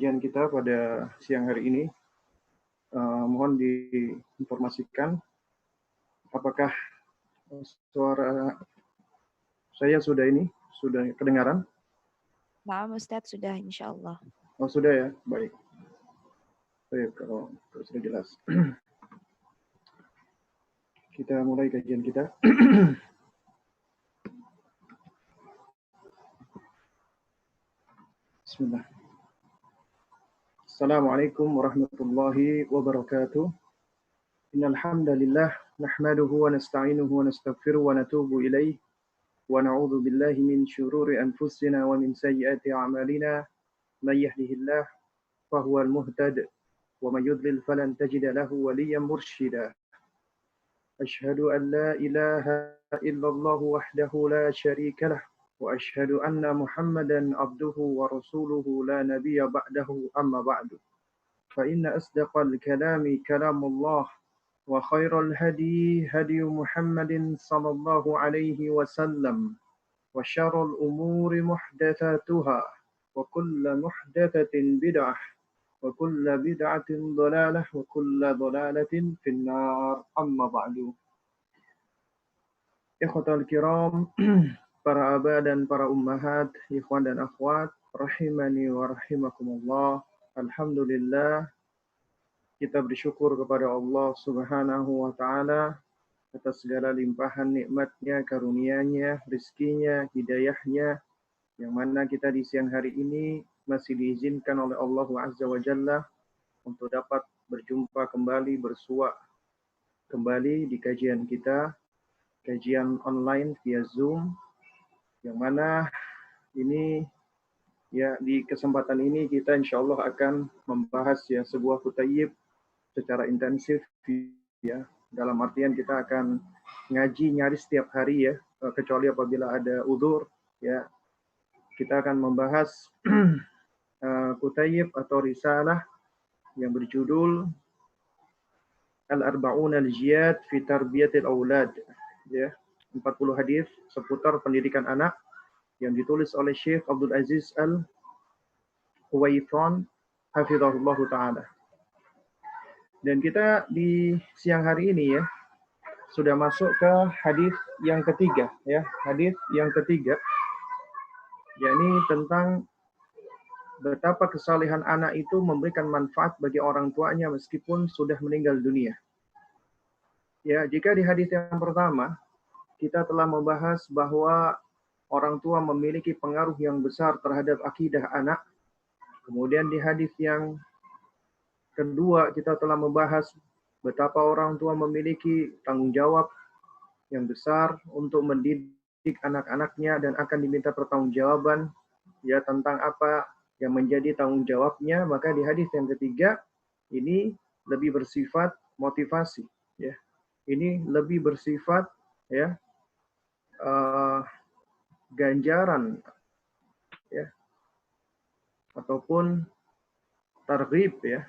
kajian kita pada siang hari ini. Mohon diinformasikan apakah suara saya sudah kedengaran? Nah, Ustadz sudah insya Allah. Oh sudah ya, baik. Baik, kalau sudah jelas. Kita mulai kajian kita. Bismillah. Assalamualaikum warahmatullahi wabarakatuh. Innal hamdalillah nahmaduhu wa nasta'inuhu wa nastaghfiruhu wa natubu ilaih wa na'udzu billahi min syururi anfusina wa min sayyiati a'malina may yahdihillah fahuwal muhtad wa may yudlil falan tajida lahu waliyyan mursyida. Asyhadu an la ilaha illallah wahdahu la syarika lah wa asyhadu anna Muhammadan abduhu wa rasuluhu la nabiyya ba'dahu amma ba'du. Fa inna asdaqal kalami kalamullah wa khairal hadi hadi Muhammadin sallallahu alaihi wasallam wa syarrul umuri muhdatsatuha wa kullu muhdatsatin bid'ah wa kullu bid'atin dhalalah wa kullu dhalalatin finnar amma ba'du. Ikhwatal kiram, para aba dan para ummahat, ikhwan dan akhwat, rahimani wa rahimakumullah. Alhamdulillah, kita bersyukur kepada Allah Subhanahu wa taala atas segala limpahan nikmatnya, karunia-Nya, rizkinya, hidayahnya, yang mana kita di siang hari ini masih diizinkan oleh Allah Azza wa Jalla untuk dapat berjumpa kembali, bersua kembali di kajian kita, kajian online via Zoom, yang mana ini ya di kesempatan ini kita insya Allah akan membahas ya sebuah kutayyib secara intensif ya, dalam artian kita akan ngaji nyaris setiap hari ya, kecuali apabila ada udzur ya. Kita akan membahas kutayyib atau risalah yang berjudul Al-Arba'un Al-Jiyad fi Tarbiyatil Aulad ya, 40 hadis seputar pendidikan anak yang ditulis oleh Syekh Abdul Aziz Al-Huwaithan hafizahullah taala. Dan kita di siang hari ini ya sudah masuk ke hadis yang ketiga ya, hadis yang ketiga, yakni tentang betapa kesalehan anak itu memberikan manfaat bagi orang tuanya meskipun sudah meninggal dunia. Ya, jika di hadis yang pertama kita telah membahas bahwa orang tua memiliki pengaruh yang besar terhadap akidah anak. Kemudian di hadis yang kedua kita telah membahas betapa orang tua memiliki tanggung jawab yang besar untuk mendidik anak-anaknya dan akan diminta pertanggungjawaban ya tentang apa yang menjadi tanggung jawabnya. Maka di hadis yang ketiga ini lebih bersifat motivasi ya. Ini lebih bersifat ya ganjaran ya ataupun targhib ya,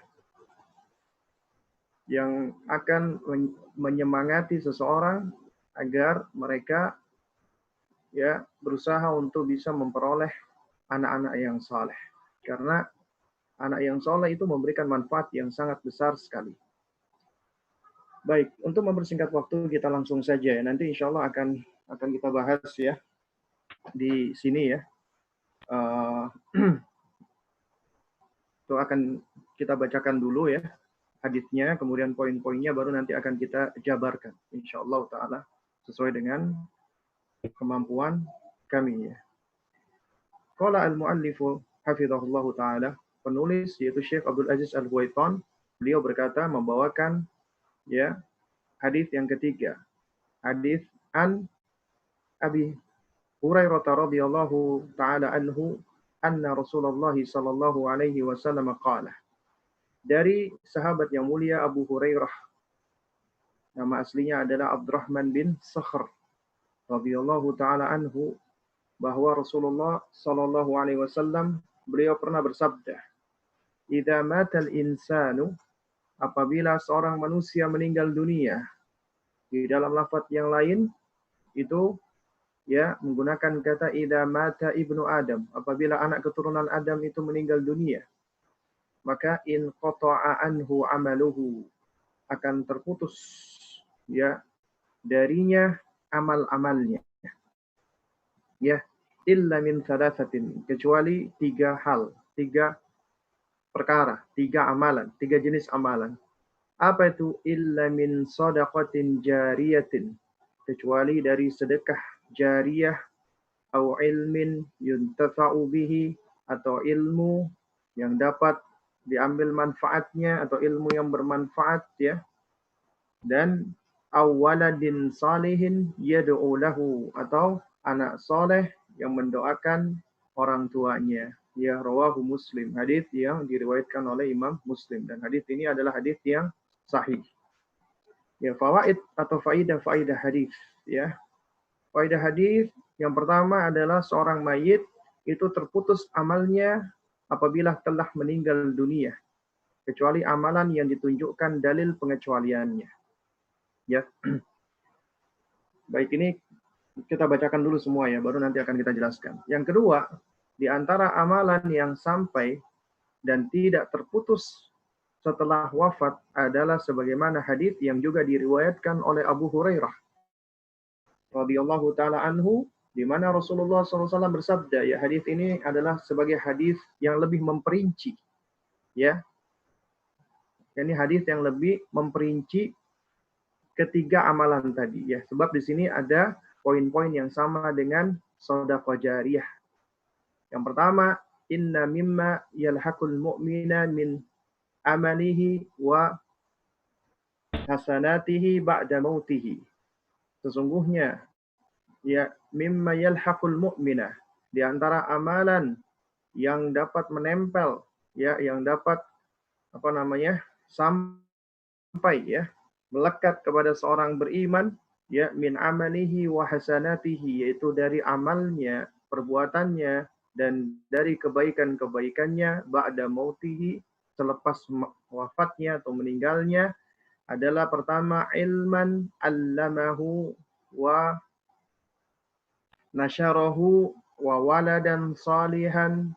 yang akan menyemangati seseorang agar mereka ya berusaha untuk bisa memperoleh anak-anak yang saleh, karena anak yang saleh itu memberikan manfaat yang sangat besar sekali. Baik, untuk mempersingkat waktu kita langsung saja ya, nanti insya Allah akan kita bahas ya di sini ya. Itu akan kita bacakan dulu ya hadisnya, kemudian poin-poinnya baru nanti akan kita jabarkan insyaallah taala sesuai dengan kemampuan kami ya. Qala al-muallifu hafizahullahu taala, penulis yaitu Syekh Abdul Aziz Al-Huwaithan, beliau berkata membawakan ya hadis yang ketiga. Hadis an Abi Hurairah radhiyallahu taala anhu anna Rasulullah sallallahu alaihi wasallam qala. Dari sahabat yang mulia Abu Hurairah, nama aslinya adalah Abdurrahman bin Sakhr radhiyallahu taala anhu, bahwa Rasulullah sallallahu alaihi wasallam beliau pernah bersabda, "Idza matal insanu," apabila seorang manusia meninggal dunia. Di dalam lafaz yang lain itu ya menggunakan kata idza mata ibnu Adam, apabila anak keturunan Adam itu meninggal dunia. maka in qata'a anhu amaluhu, akan terputus ya darinya amal-amalnya. Ya, illa min thalathatin, kecuali 3 hal, 3 perkara, 3 amalan, 3 jenis amalan. Apa itu? Illa min shadaqatin jariyatin, kecuali dari sedekah jariyah, au ilmin yuntafa'u bihi, atau ilmu yang dapat diambil manfaatnya, atau ilmu yang bermanfaat ya, dan awaladin salihin yad'u lahu, atau anak soleh yang mendoakan orang tuanya. Ya, rawahu Muslim. Hadis yang diriwayatkan oleh Imam Muslim, dan hadis ini adalah hadis yang sahih. Ya, fawaid atau faidah hadis ya. Faidah hadis yang pertama adalah seorang mayit itu terputus amalnya apabila telah meninggal dunia, kecuali amalan yang ditunjukkan dalil pengecualiannya. Ya. Baik, ini kita bacakan dulu semua ya, baru nanti akan kita jelaskan. Yang kedua, di antara amalan yang sampai dan tidak terputus setelah wafat adalah sebagaimana hadis yang juga diriwayatkan oleh Abu Hurairah radhiyallahu taala anhu, di mana Rasulullah SAW bersabda, ya hadis ini adalah sebagai hadis yang lebih memperinci, ya. Ini hadis yang lebih memperinci ketiga amalan tadi, ya. Sebab di sini ada poin-poin yang sama dengan sedekah jariyah. Yang pertama, inna mimma yalhaqul mu'mina min amalihi wa hasanatihi ba'da mautihi. Sesungguhnya ya mimma yalhaqul mu'mina, di antara amalan yang dapat menempel ya, yang dapat sampai ya, melekat kepada seorang beriman ya, min amalihi wa hasanatihi, yaitu dari amalnya, perbuatannya, dan dari kebaikan-kebaikannya ba'da mautihi, selepas wafatnya atau meninggalnya, adalah pertama ilman allamahu wa nasyarahu, wa waladan salihan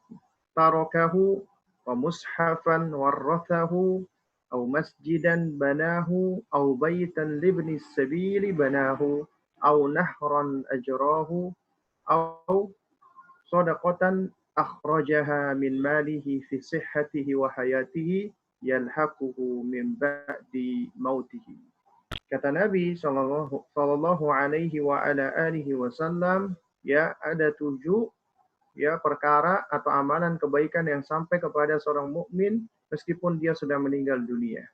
tarakahu, wa mushafan warathahu, au masjidan banahu, au baitan libni sabili banahu, au nahran ajrahu, au sadaqatan akhrajaha min malihi fi sihhatihi wa hayatihi yalhaquhu min ba'di mautihi. Kata Nabi sallallahu alaihi wa ala alihi wasallam, ya ada 7 ya perkara atau amalan kebaikan yang sampai kepada seorang mukmin meskipun dia sudah meninggal dunia.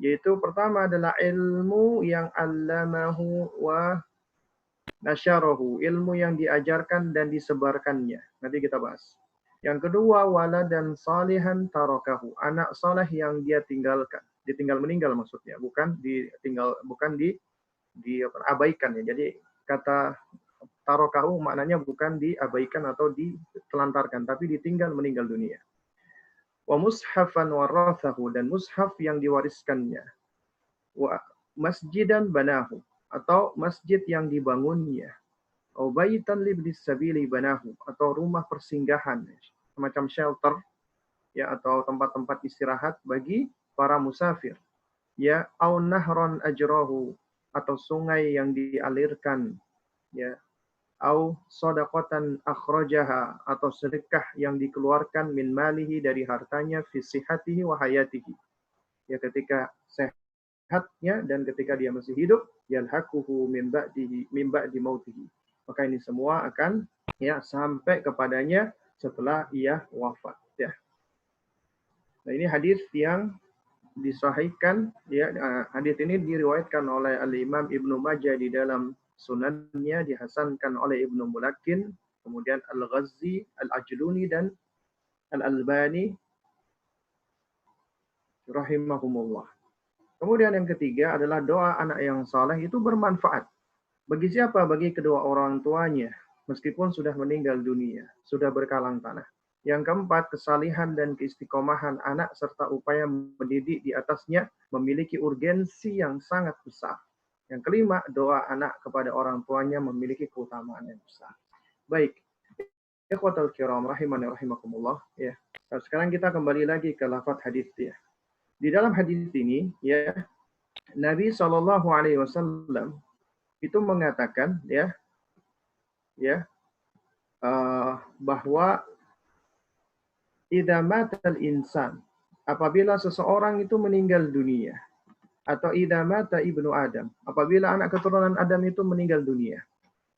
Yaitu pertama adalah ilmu yang allamahu wa nasyarahu, ilmu yang diajarkan dan disebarkannya. Nanti kita bahas. Yang kedua, waladan salihan tarakahu, anak saleh yang dia tinggalkan. Ditinggal meninggal maksudnya, bukan diabaikan ya. Jadi kata tarakahu maknanya bukan diabaikan atau ditelantarkan, tapi ditinggal meninggal dunia. Wa mushafan warathahu, dan mushaf yang diwariskannya. Wa masjidan banahu, atau masjid yang dibangunnya. Au baitan libnis sabili banahu, atau rumah persinggahan, semacam shelter ya, atau tempat-tempat istirahat bagi para musafir. Ya, au nahron ajrahu, atau sungai yang dialirkan, ya, au sadaqatan akhrajaha, atau sedekah yang dikeluarkan min malihi, dari hartanya, fi sihhatihi wa hayatihi, ya ketika sehatnya dan ketika dia masih hidup, yalhaquhu min ba'di mautihi. Maka ini semua akan ya sampai kepadanya setelah ia wafat ya. Nah, ini hadis yang disahihkan ya. Hadis ini diriwayatkan oleh Al-Imam Ibnu Majah di dalam sunannya, dihasankan oleh Ibnu Mulakin, kemudian Al-Ghazzi, Al-Ajluni, dan Al-Albani rahimahumullah. Kemudian yang ketiga adalah doa anak yang saleh itu bermanfaat. Bagi siapa? Bagi kedua orang tuanya, meskipun sudah meninggal dunia, sudah berkalang tanah. Yang keempat, kesalihan dan keistiqomahan anak serta upaya mendidik di atasnya memiliki urgensi yang sangat besar. Yang kelima, doa anak kepada orang tuanya memiliki keutamaan yang besar. Baik, Ikhwatal kiram rahimani rahimakumullah ya. Nah, sekarang kita kembali lagi ke lafaz hadis ya. Di dalam hadis ini ya, Nabi Shallallahu alaihi wasallam itu mengatakan ya bahwa idza matal insan, apabila seseorang itu meninggal dunia, atau idza mata ibnu Adam, apabila anak keturunan Adam itu meninggal dunia.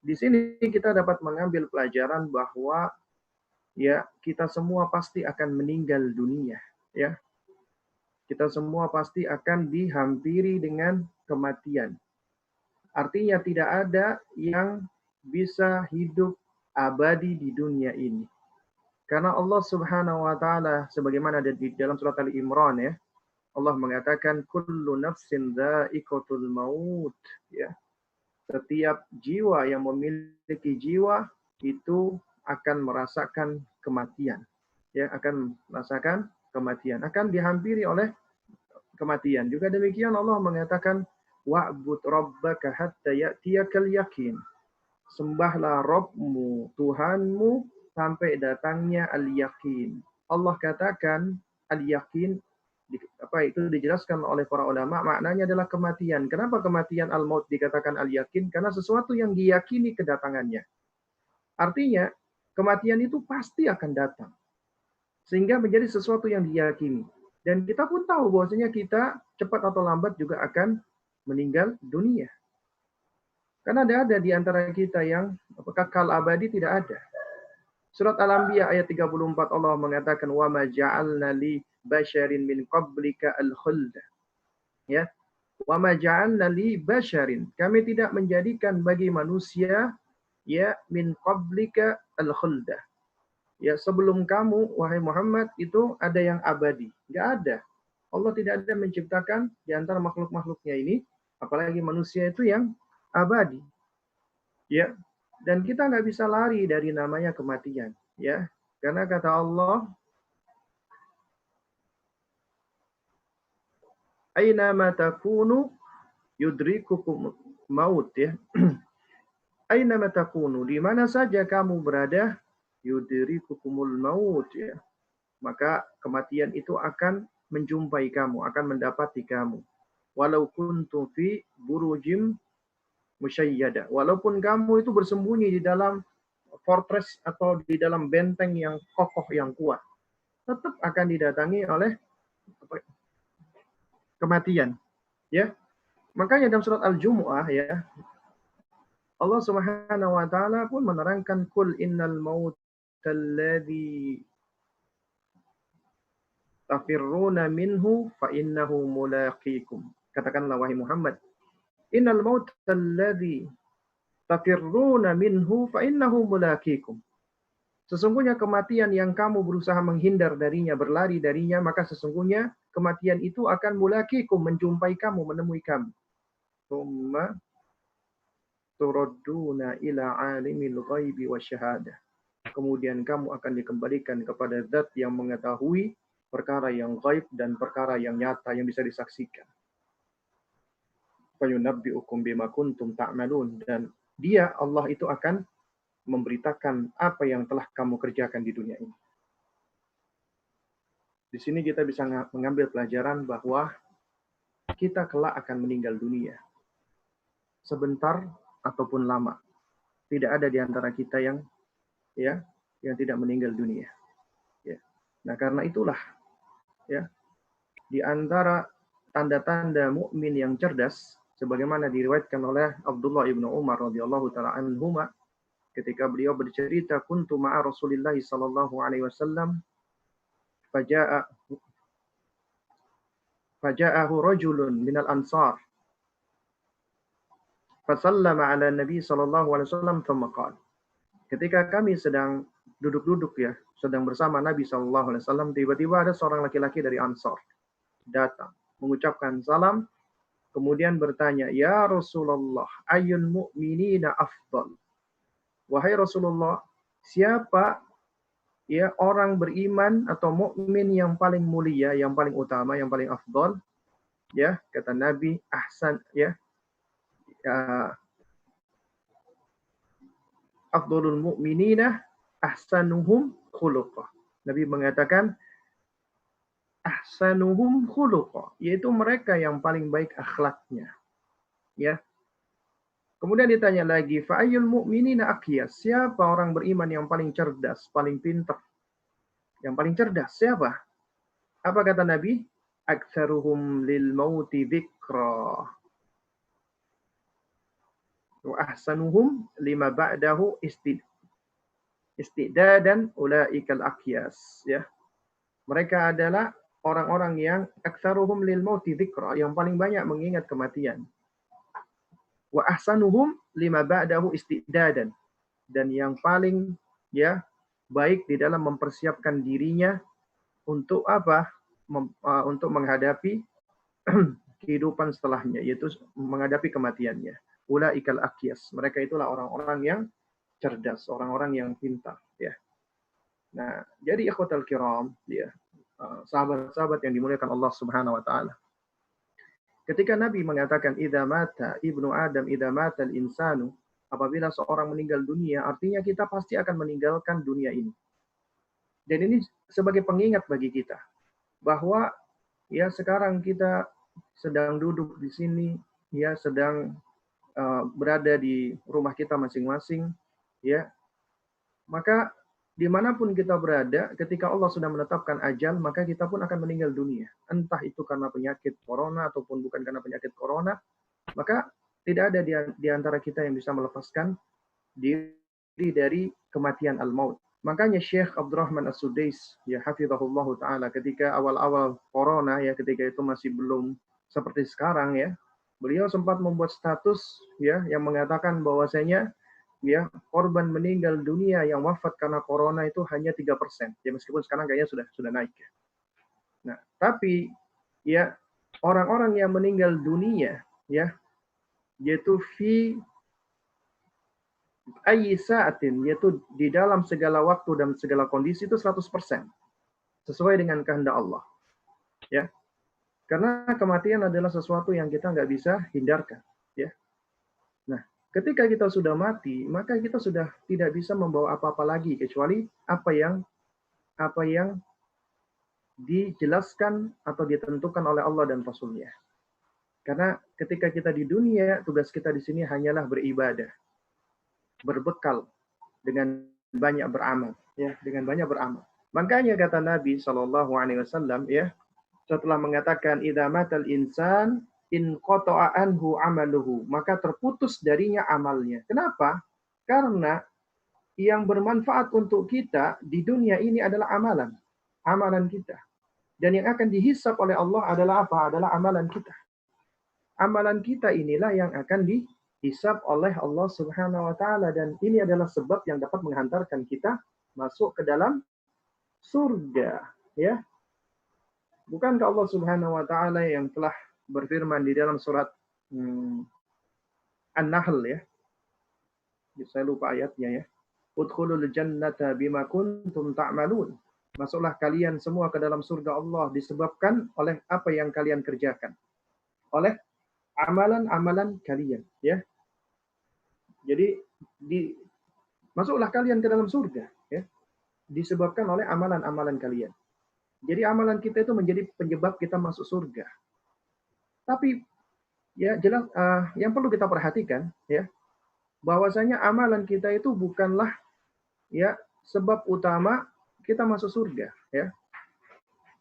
Di sini kita dapat mengambil pelajaran bahwa ya kita semua pasti akan meninggal dunia ya. Kita semua pasti akan dihampiri dengan kematian. Artinya tidak ada yang bisa hidup abadi di dunia ini. Karena Allah Subhanahu wa taala sebagaimana ada di dalam surat Ali Imran ya, Allah mengatakan kullu nafsin dha'iqatul maut ya. Setiap jiwa yang memiliki jiwa itu akan merasakan kematian. Ya, akan merasakan kematian, akan dihampiri oleh kematian. Juga demikian Allah mengatakan wa'bud rabbaka hatta ya'tiyakal yakin. Sembahlah Rabbmu, Tuhanmu sampai datangnya al-yakin. Allah katakan al-yakin itu dijelaskan oleh para ulama, maknanya adalah kematian. Kenapa kematian al-maut dikatakan al-yakin? Karena sesuatu yang diyakini kedatangannya. Artinya kematian itu pasti akan datang. Sehingga menjadi sesuatu yang diyakini. Dan kita pun tahu bahwasanya kita cepat atau lambat juga akan meninggal dunia. Karena ada di antara kita yang kekal abadi, tidak ada. Surat Al-Anbiya ayat 34 Allah mengatakan wa ma ja'alna li basyarin min qablika al-khuld. Ya. Wa ma ja'alna li basyarin. Kami tidak menjadikan bagi manusia ya min qablika al-khuld. Ya, sebelum kamu wahai Muhammad itu ada yang abadi. Enggak ada. Allah tidak ada menciptakan di antara makhluk-makhluknya ini apalagi manusia itu yang abadi. Ya, dan kita nggak bisa lari dari namanya kematian, ya. Karena kata Allah, aina ma takunu yudrikukum maut ya. Aina ma takunu, di mana saja kamu berada, yudrikukumul maut ya. Maka kematian itu akan menjumpai kamu, akan mendapati kamu. Walau kuntum fi burujim musyayyada. Walaupun kamu itu bersembunyi di dalam fortress atau di dalam benteng yang kokoh yang kuat, tetap akan didatangi oleh kematian. Ya, makanya dalam surat Al-Jumu'ah ya, Allah Subhanahu wa taala pun menerangkan kul innal mautalladzi tafirruna minhu fa innahu mulaqikum. Katakanlah wahai Muhammad, innal mautalladzi tafirruna minhu fa innahu mulaqikum. Sesungguhnya kematian yang kamu berusaha menghindar darinya, berlari darinya, maka sesungguhnya kematian itu akan mulaqikum, menjumpai kamu, menemui kamu. Tsumma turadduna ila alimil ghaibi wasyahadah. Kemudian kamu akan dikembalikan kepada zat yang mengetahui perkara yang gaib dan perkara yang nyata yang bisa disaksikan. Fayunabbi'ukum bima kuntum ta'malun, dan dia Allah itu akan memberitakan apa yang telah kamu kerjakan di dunia ini. Di sini kita bisa mengambil pelajaran bahwa kita kelak akan meninggal dunia. Sebentar ataupun lama. Tidak ada di antara kita yang tidak meninggal dunia. Ya. Nah, karena itulah ya, di antara tanda-tanda mukmin yang cerdas sebagaimana diriwayatkan oleh Abdullah ibnu Umar radhiyallahu taala anhuma ketika beliau bercerita kuntu ma'a Rasulillah sallallahu alaihi wasallam faja'ahu rajulun minal ansar fasallama ala Nabi sallallahu alaihi wasallam thumma qala. Ketika kami sedang duduk-duduk ya, sedang bersama Nabi sallallahu alaihi wasallam, tiba-tiba ada seorang laki-laki dari Ansar datang, mengucapkan salam, kemudian bertanya, "Ya Rasulullah, ayyul mu'minina afdal?" Wahai Rasulullah, siapa ya orang beriman atau mukmin yang paling mulia, yang paling utama, yang paling afdal? Ya, kata Nabi, ahsan ya. Afdalul mu'minina ahsanuhum khuluqah. Nabi mengatakan ahsanuhum khuluqah, yaitu mereka yang paling baik akhlaknya. Ya. Kemudian ditanya lagi, fa'ayyul mu'minina aqyas? Siapa orang beriman yang paling cerdas, paling pintar? Yang paling cerdas siapa? Apa kata Nabi? Aktsaruhum lil mauti dzikra. Wa ahsanuhum lima ba'dahu istidadan ulaikal aqyas. Ya. Mereka adalah orang-orang yang aktsaruhum lil mauti dzikra, yang paling banyak mengingat kematian. Wa ahsanuhum lima ba'dahu istidadan, dan yang paling ya baik di dalam mempersiapkan dirinya untuk apa? Untuk menghadapi kehidupan setelahnya, yaitu menghadapi kematiannya. Ulaikal aqyas. Mereka itulah orang-orang yang cerdas, orang-orang yang pintar, ya. Nah, jadi ikhwatal kiram, ya, sahabat-sahabat yang dimuliakan Allah Subhanahu wa taala. Ketika Nabi mengatakan idza mata ibnu Adam idza mata al-insanu, apabila seorang meninggal dunia, artinya kita pasti akan meninggalkan dunia ini. Dan ini sebagai pengingat bagi kita bahwa ya sekarang kita sedang duduk di sini, ya sedang berada di rumah kita masing-masing, ya. Maka dimanapun kita berada, ketika Allah sudah menetapkan ajal, maka kita pun akan meninggal dunia. Entah itu karena penyakit corona ataupun bukan karena penyakit corona, maka tidak ada di antara kita yang bisa melepaskan diri dari kematian al-maut. Makanya Syekh Abdurrahman As-Sudais, ya hafizahullah ta'ala, ketika awal-awal corona, ya ketika itu masih belum seperti sekarang, ya, beliau sempat membuat status ya yang mengatakan bahwasanya ya korban meninggal dunia yang wafat karena corona itu hanya 3%. Ya meskipun sekarang kayaknya sudah naik, ya. Nah, tapi ya orang-orang yang meninggal dunia ya yaitu fi ayyi sa'atin, yaitu di dalam segala waktu dan segala kondisi itu 100%. Sesuai dengan kehendak Allah. Ya. Karena kematian adalah sesuatu yang kita nggak bisa hindarkan. Ya. Nah, ketika kita sudah mati, maka kita sudah tidak bisa membawa apa-apa lagi kecuali apa yang dijelaskan atau ditentukan oleh Allah dan Rasul-Nya. Karena ketika kita di dunia, tugas kita di sini hanyalah beribadah, berbekal dengan banyak beramal, ya, dengan banyak beramal. Makanya kata Nabi Shallallahu Alaihi Wasallam, ya, setelah mengatakan idza matal insan in qata'a anhu amaluhu, maka terputus darinya amalnya. Kenapa? Karena yang bermanfaat untuk kita di dunia ini adalah amalan kita. Dan yang akan dihisap oleh Allah adalah apa? Adalah amalan kita. Amalan kita inilah yang akan dihisap oleh Allah Subhanahu wa taala, dan ini adalah sebab yang dapat menghantarkan kita masuk ke dalam surga, ya. Bukankah Allah Subhanahu wa taala yang telah berfirman di dalam surat An-Nahl, ya. Saya lupa ayatnya, ya. Udkhulul jannata bima kuntum ta'malun. Masuklah kalian semua ke dalam surga Allah disebabkan oleh apa yang kalian kerjakan. Oleh amalan-amalan kalian, ya. Jadi masuklah kalian ke dalam surga, ya. Disebabkan oleh amalan-amalan kalian. Jadi amalan kita itu menjadi penyebab kita masuk surga. Tapi ya jelas yang perlu kita perhatikan, ya, bahwasanya amalan kita itu bukanlah ya sebab utama kita masuk surga, ya.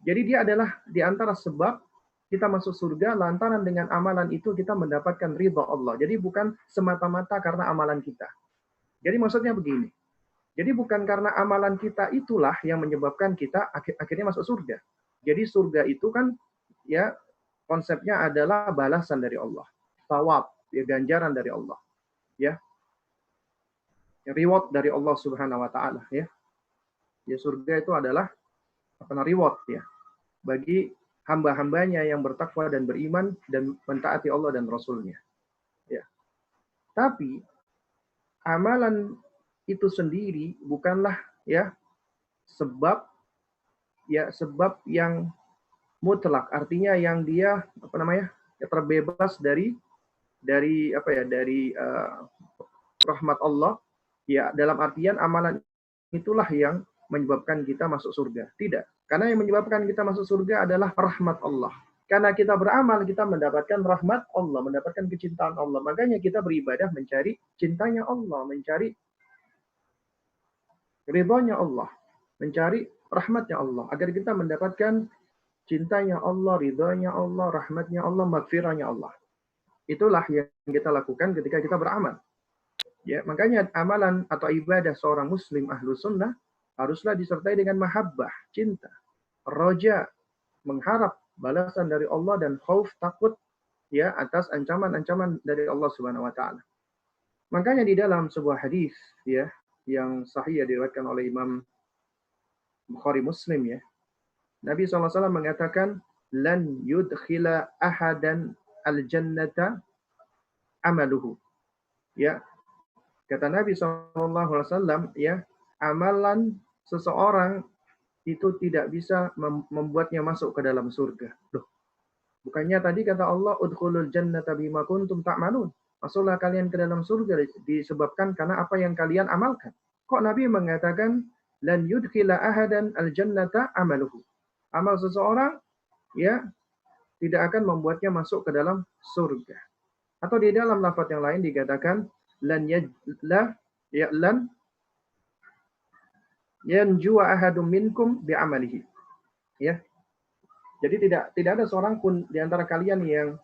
Jadi dia adalah di antara sebab kita masuk surga lantaran dengan amalan itu kita mendapatkan ridha Allah. Jadi bukan semata-mata karena amalan kita. Jadi maksudnya begini. Jadi bukan karena amalan kita itulah yang menyebabkan kita akhirnya masuk surga. Jadi surga itu kan ya konsepnya adalah balasan dari Allah. Thawab, ya, ganjaran dari Allah. Ya. Reward dari Allah Subhanahu wa taala, ya. Ya, surga itu adalah reward, ya, bagi hamba-hambanya yang bertakwa dan beriman dan mentaati Allah dan Rasul-Nya. Ya. Tapi amalan itu sendiri bukanlah ya sebab yang mutlak, artinya yang dia terbebas dari rahmat Allah, ya, dalam artian amalan itulah yang menyebabkan kita masuk surga. Tidak. Karena yang menyebabkan kita masuk surga adalah rahmat Allah. Karena kita beramal, kita mendapatkan rahmat Allah, mendapatkan kecintaan Allah. Makanya kita beribadah mencari cintanya Allah, mencari ridhonya Allah, mencari rahmatnya Allah. Agar kita mendapatkan cintanya Allah, ridhonya Allah, rahmatnya Allah, maghfirahnya Allah. Itulah yang kita lakukan ketika kita beramal. Ya, makanya amalan atau ibadah seorang muslim ahlu sunnah haruslah disertai dengan mahabbah, cinta, roja, mengharap balasan dari Allah dan khauf, takut ya atas ancaman-ancaman dari Allah Subhanahu wa taala. Makanya di dalam sebuah hadis ya yang sahih diriwayatkan oleh Imam Bukhari Muslim ya, Nabi SAW mengatakan lan yudkhila ahadan al-jannata amaluhu. Ya, kata Nabi SAW, ya, amalan seseorang itu tidak bisa membuatnya masuk ke dalam surga. Loh, bukannya tadi kata Allah, udkhulul jannata bima kuntum ta'malun. Masuklah kalian ke dalam surga disebabkan karena apa yang kalian amalkan. Kok Nabi mengatakan, lan yudkhila ahadan al-jannata amaluhu. Amal seseorang, ya, tidak akan membuatnya masuk ke dalam surga. Atau di dalam lafaz yang lain dikatakan, lan yanjua ahadum minkum bi'amalihi. Ya. Jadi tidak ada seorang pun di antara kalian yang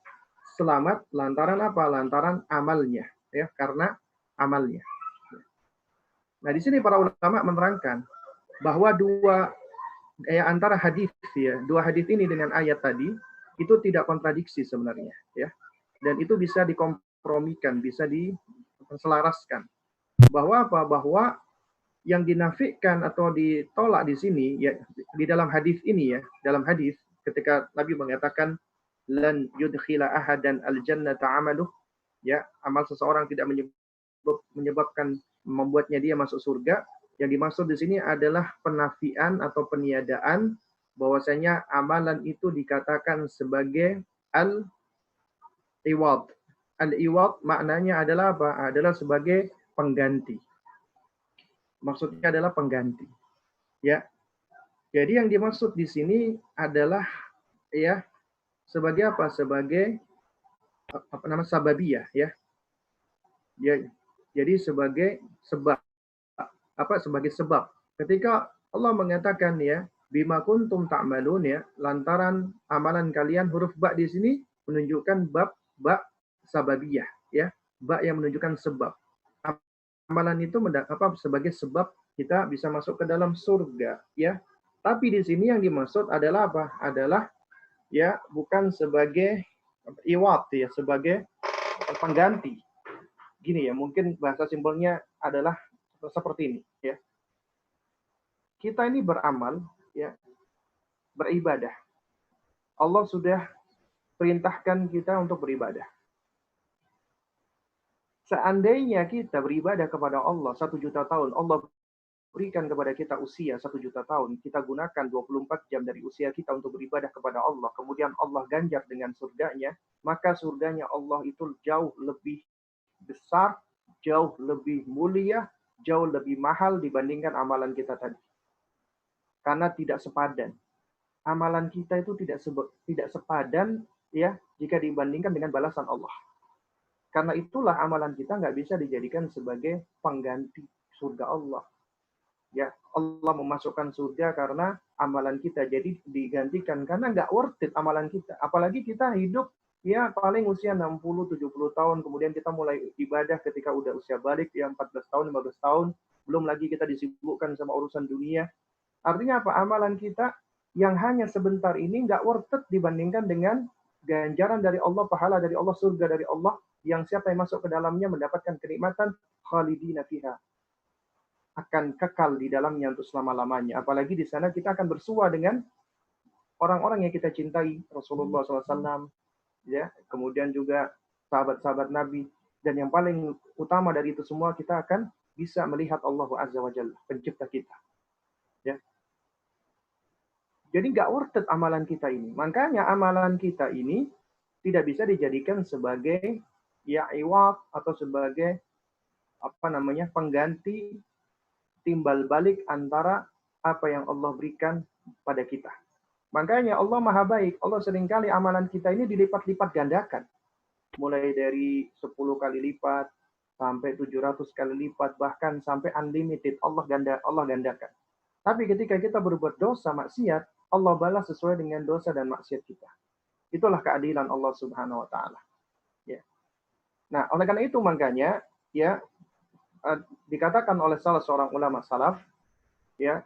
selamat lantaran apa? Lantaran amalnya, ya, karena amalnya. Nah, di sini para ulama menerangkan bahwa antara hadis ya, dua hadis ini dengan ayat tadi itu tidak kontradiksi sebenarnya, ya. Dan itu bisa dikompromikan, bisa diselaraskan. Bahwa apa? Bahwa yang dinafikan atau ditolak di sini ya di dalam hadis ini ya, dalam hadis ketika Nabi mengatakan lan yudkhila ahadan al-jannata amaluh, ya, amal seseorang tidak menyebabkan membuatnya dia masuk surga. Yang dimaksud di sini adalah penafian atau peniadaan bahwasanya amalan itu dikatakan sebagai al-iwad. Al-iwad maknanya adalah apa? Adalah sebagai pengganti. Maksudnya adalah pengganti. Ya. Jadi yang dimaksud di sini adalah ya sebagai apa? Sebagai sababiyah ya. Ya. Jadi sebagai sebab sebagai sebab. Ketika Allah mengatakan ya, bima kuntum ta'malun ya, lantaran amalan kalian, huruf ba di sini menunjukkan ba sababiyah ya. Ba yang menunjukkan sebab. Amalan itu sebagai sebab kita bisa masuk ke dalam surga ya. Tapi di sini yang dimaksud adalah apa? Adalah ya bukan sebagai iwat ya, sebagai pengganti. Gini ya, mungkin bahasa simpelnya adalah seperti ini ya. Kita ini beramal ya, beribadah. Allah sudah perintahkan kita untuk beribadah. Seandainya kita beribadah kepada Allah 1 juta tahun, Allah berikan kepada kita usia 1 juta tahun, kita gunakan 24 jam dari usia kita untuk beribadah kepada Allah, kemudian Allah ganjar dengan surganya, maka surganya Allah itu jauh lebih besar, jauh lebih mulia, jauh lebih mahal dibandingkan amalan kita tadi. Karena tidak sepadan. Amalan kita itu tidak sepadan ya jika dibandingkan dengan balasan Allah. Karena itulah amalan kita nggak bisa dijadikan sebagai pengganti surga Allah. Ya, Allah memasukkan surga karena amalan kita jadi digantikan karena nggak worth it amalan kita. Apalagi kita hidup ya paling usia 60-70 tahun, kemudian kita mulai ibadah ketika udah usia balik ya 14 tahun, 15 tahun, belum lagi kita disibukkan sama urusan dunia. Artinya apa? Amalan kita yang hanya sebentar ini nggak worth it dibandingkan dengan ganjaran dari Allah, pahala dari Allah, surga dari Allah, yang siapa yang masuk ke dalamnya mendapatkan kenikmatan khalidina fiha, akan kekal di dalamnya untuk selama-lamanya. Apalagi di sana kita akan bersua dengan orang-orang yang kita cintai, Rasulullah SAW, ya, kemudian juga sahabat-sahabat Nabi, dan yang paling utama dari itu semua kita akan bisa melihat Allah Azza wa Jalla, pencipta kita. Ya. Jadi nggak worth it amalan kita ini. Makanya amalan kita ini tidak bisa dijadikan sebagai ya iwat atau sebagai pengganti timbal balik antara apa yang Allah berikan pada kita. Makanya Allah Maha Baik. Allah seringkali amalan kita ini dilipat-lipat gandakan. Mulai dari 10 kali lipat, sampai 700 kali lipat, bahkan sampai unlimited. Allah gandakan. Tapi ketika kita berbuat dosa, maksiat, Allah balas sesuai dengan dosa dan maksiat kita. Itulah keadilan Allah Subhanahu wa taala. Ya. Nah, oleh karena itu makanya ya dikatakan oleh salah seorang ulama salaf ya,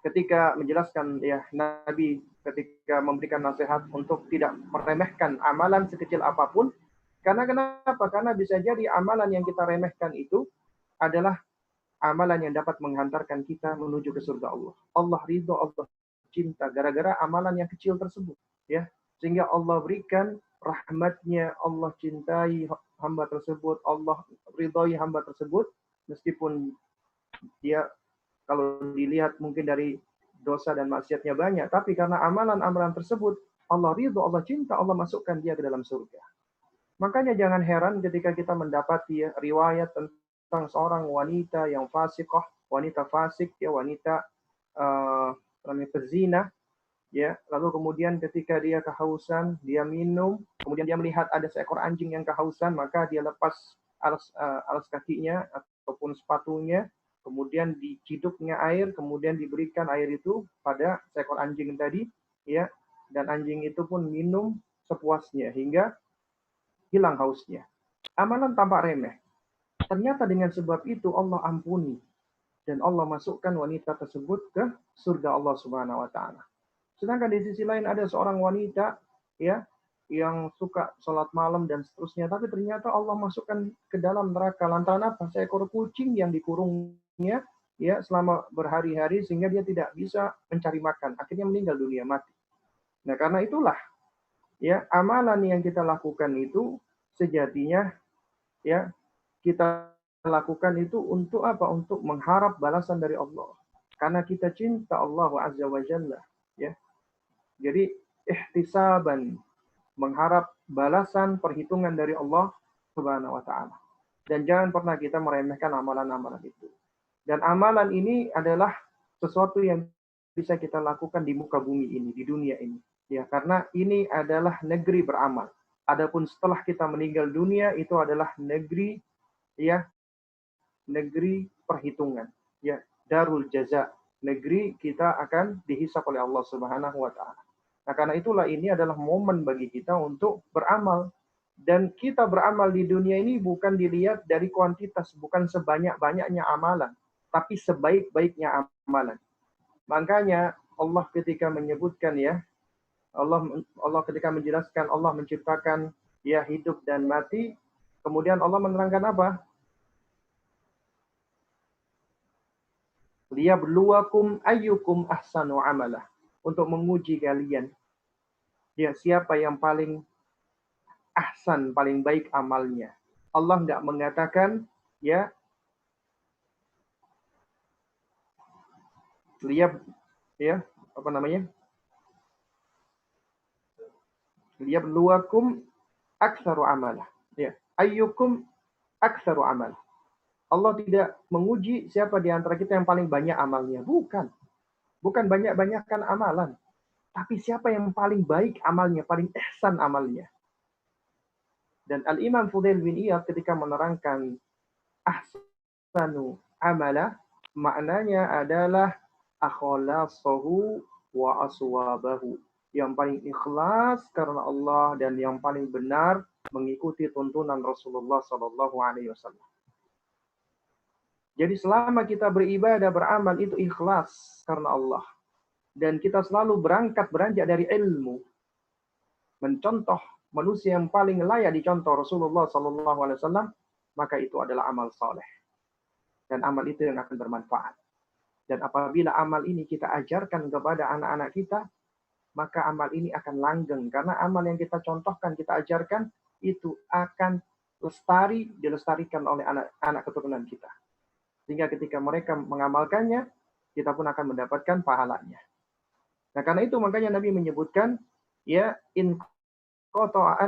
ketika menjelaskan ya Nabi ketika memberikan nasihat untuk tidak meremehkan amalan sekecil apapun. Karena kenapa? Karena bisa jadi amalan yang kita remehkan itu adalah amalan yang dapat menghantarkan kita menuju ke surga Allah. Allah ridho, Allah cinta gara-gara amalan yang kecil tersebut. Ya, sehingga Allah berikan rahmatnya, Allah cintai hamba tersebut, Allah ridhoi hamba tersebut, meskipun dia kalau dilihat mungkin dari dosa dan maksiatnya banyak, tapi karena amalan-amalan tersebut Allah ridho, Allah cinta, Allah masukkan dia ke dalam surga. Makanya jangan heran ketika kita mendapati ya, riwayat tentang seorang wanita yang fasiqah, wanita fasik, ya wanita pezina, ya. Lalu kemudian ketika dia kehausan, dia minum, kemudian dia melihat ada seekor anjing yang kehausan, maka dia lepas alas kakinya ataupun sepatunya, kemudian diciduknya air, kemudian diberikan air itu pada seekor anjing tadi, ya. Dan anjing itu pun minum sepuasnya hingga hilang hausnya. Amalan tampak remeh. Ternyata dengan sebab itu Allah ampuni dan Allah masukkan wanita tersebut ke surga Allah Subhanahu wa taala. Sedangkan di sisi lain ada seorang wanita ya yang suka sholat malam dan seterusnya, tapi ternyata Allah masukkan ke dalam neraka lantaran apa? Seekor kucing yang dikurungnya ya selama berhari-hari sehingga dia tidak bisa mencari makan, akhirnya meninggal dunia, mati. Nah, karena itulah ya amalan yang kita lakukan itu sejatinya ya kita lakukan itu untuk apa? Untuk mengharap balasan dari Allah. Karena kita cinta Allah Azza wa Jalla ya. Jadi ihtisaban, mengharap balasan perhitungan dari Allah Subhanahu wa taala. Dan jangan pernah kita meremehkan amalan-amalan itu. Dan amalan ini adalah sesuatu yang bisa kita lakukan di muka bumi ini, di dunia ini. Ya, karena ini adalah negeri beramal. Adapun setelah kita meninggal dunia itu adalah negeri ya, negeri perhitungan. Ya, darul jaza. Negeri kita akan dihisap oleh Allah Subhanahu wa taala. Nah, karena itulah ini adalah momen bagi kita untuk beramal. Dan kita beramal di dunia ini bukan dilihat dari kuantitas, bukan sebanyak-banyaknya amalan, tapi sebaik-baiknya amalan. Makanya Allah ketika menyebutkan ya, Allah ketika menjelaskan Allah menciptakan ya hidup dan mati, kemudian Allah menerangkan apa? Liyabluwakum ayyukum ahsanu amalah. Untuk menguji kalian. Ya, siapa yang paling ahsan, paling baik amalnya. Allah enggak mengatakan ya ya apa namanya? Liyabluwakum aktsaru amalah. Ya, ayyukum aktsaru amalah. Allah tidak menguji siapa di antara kita yang paling banyak amalnya. Bukan. Bukan banyak-banyakkan amalan. Tapi siapa yang paling baik amalnya, paling ihsan amalnya. Dan Al-Imam Fudail bin Iyad ketika menerangkan ahsanu amala, maknanya adalah akhlasahu wa aswabahu. Yang paling ikhlas karena Allah dan yang paling benar mengikuti tuntunan Rasulullah Sallallahu Alaihi Wasallam. Jadi selama kita beribadah, beramal itu ikhlas karena Allah. Dan kita selalu beranjak dari ilmu. Mencontoh manusia yang paling layak dicontoh Rasulullah Sallallahu Alaihi Wasallam, maka itu adalah amal soleh. Dan amal itu yang akan bermanfaat. Dan apabila amal ini kita ajarkan kepada anak-anak kita, maka amal ini akan langgeng. Karena amal yang kita contohkan, kita ajarkan, itu akan dilestarikan oleh anak keturunan kita. Sehingga ketika mereka mengamalkannya, kita pun akan mendapatkan pahalanya. Nah, karena itu makanya Nabi menyebutkan, ya, in qata'a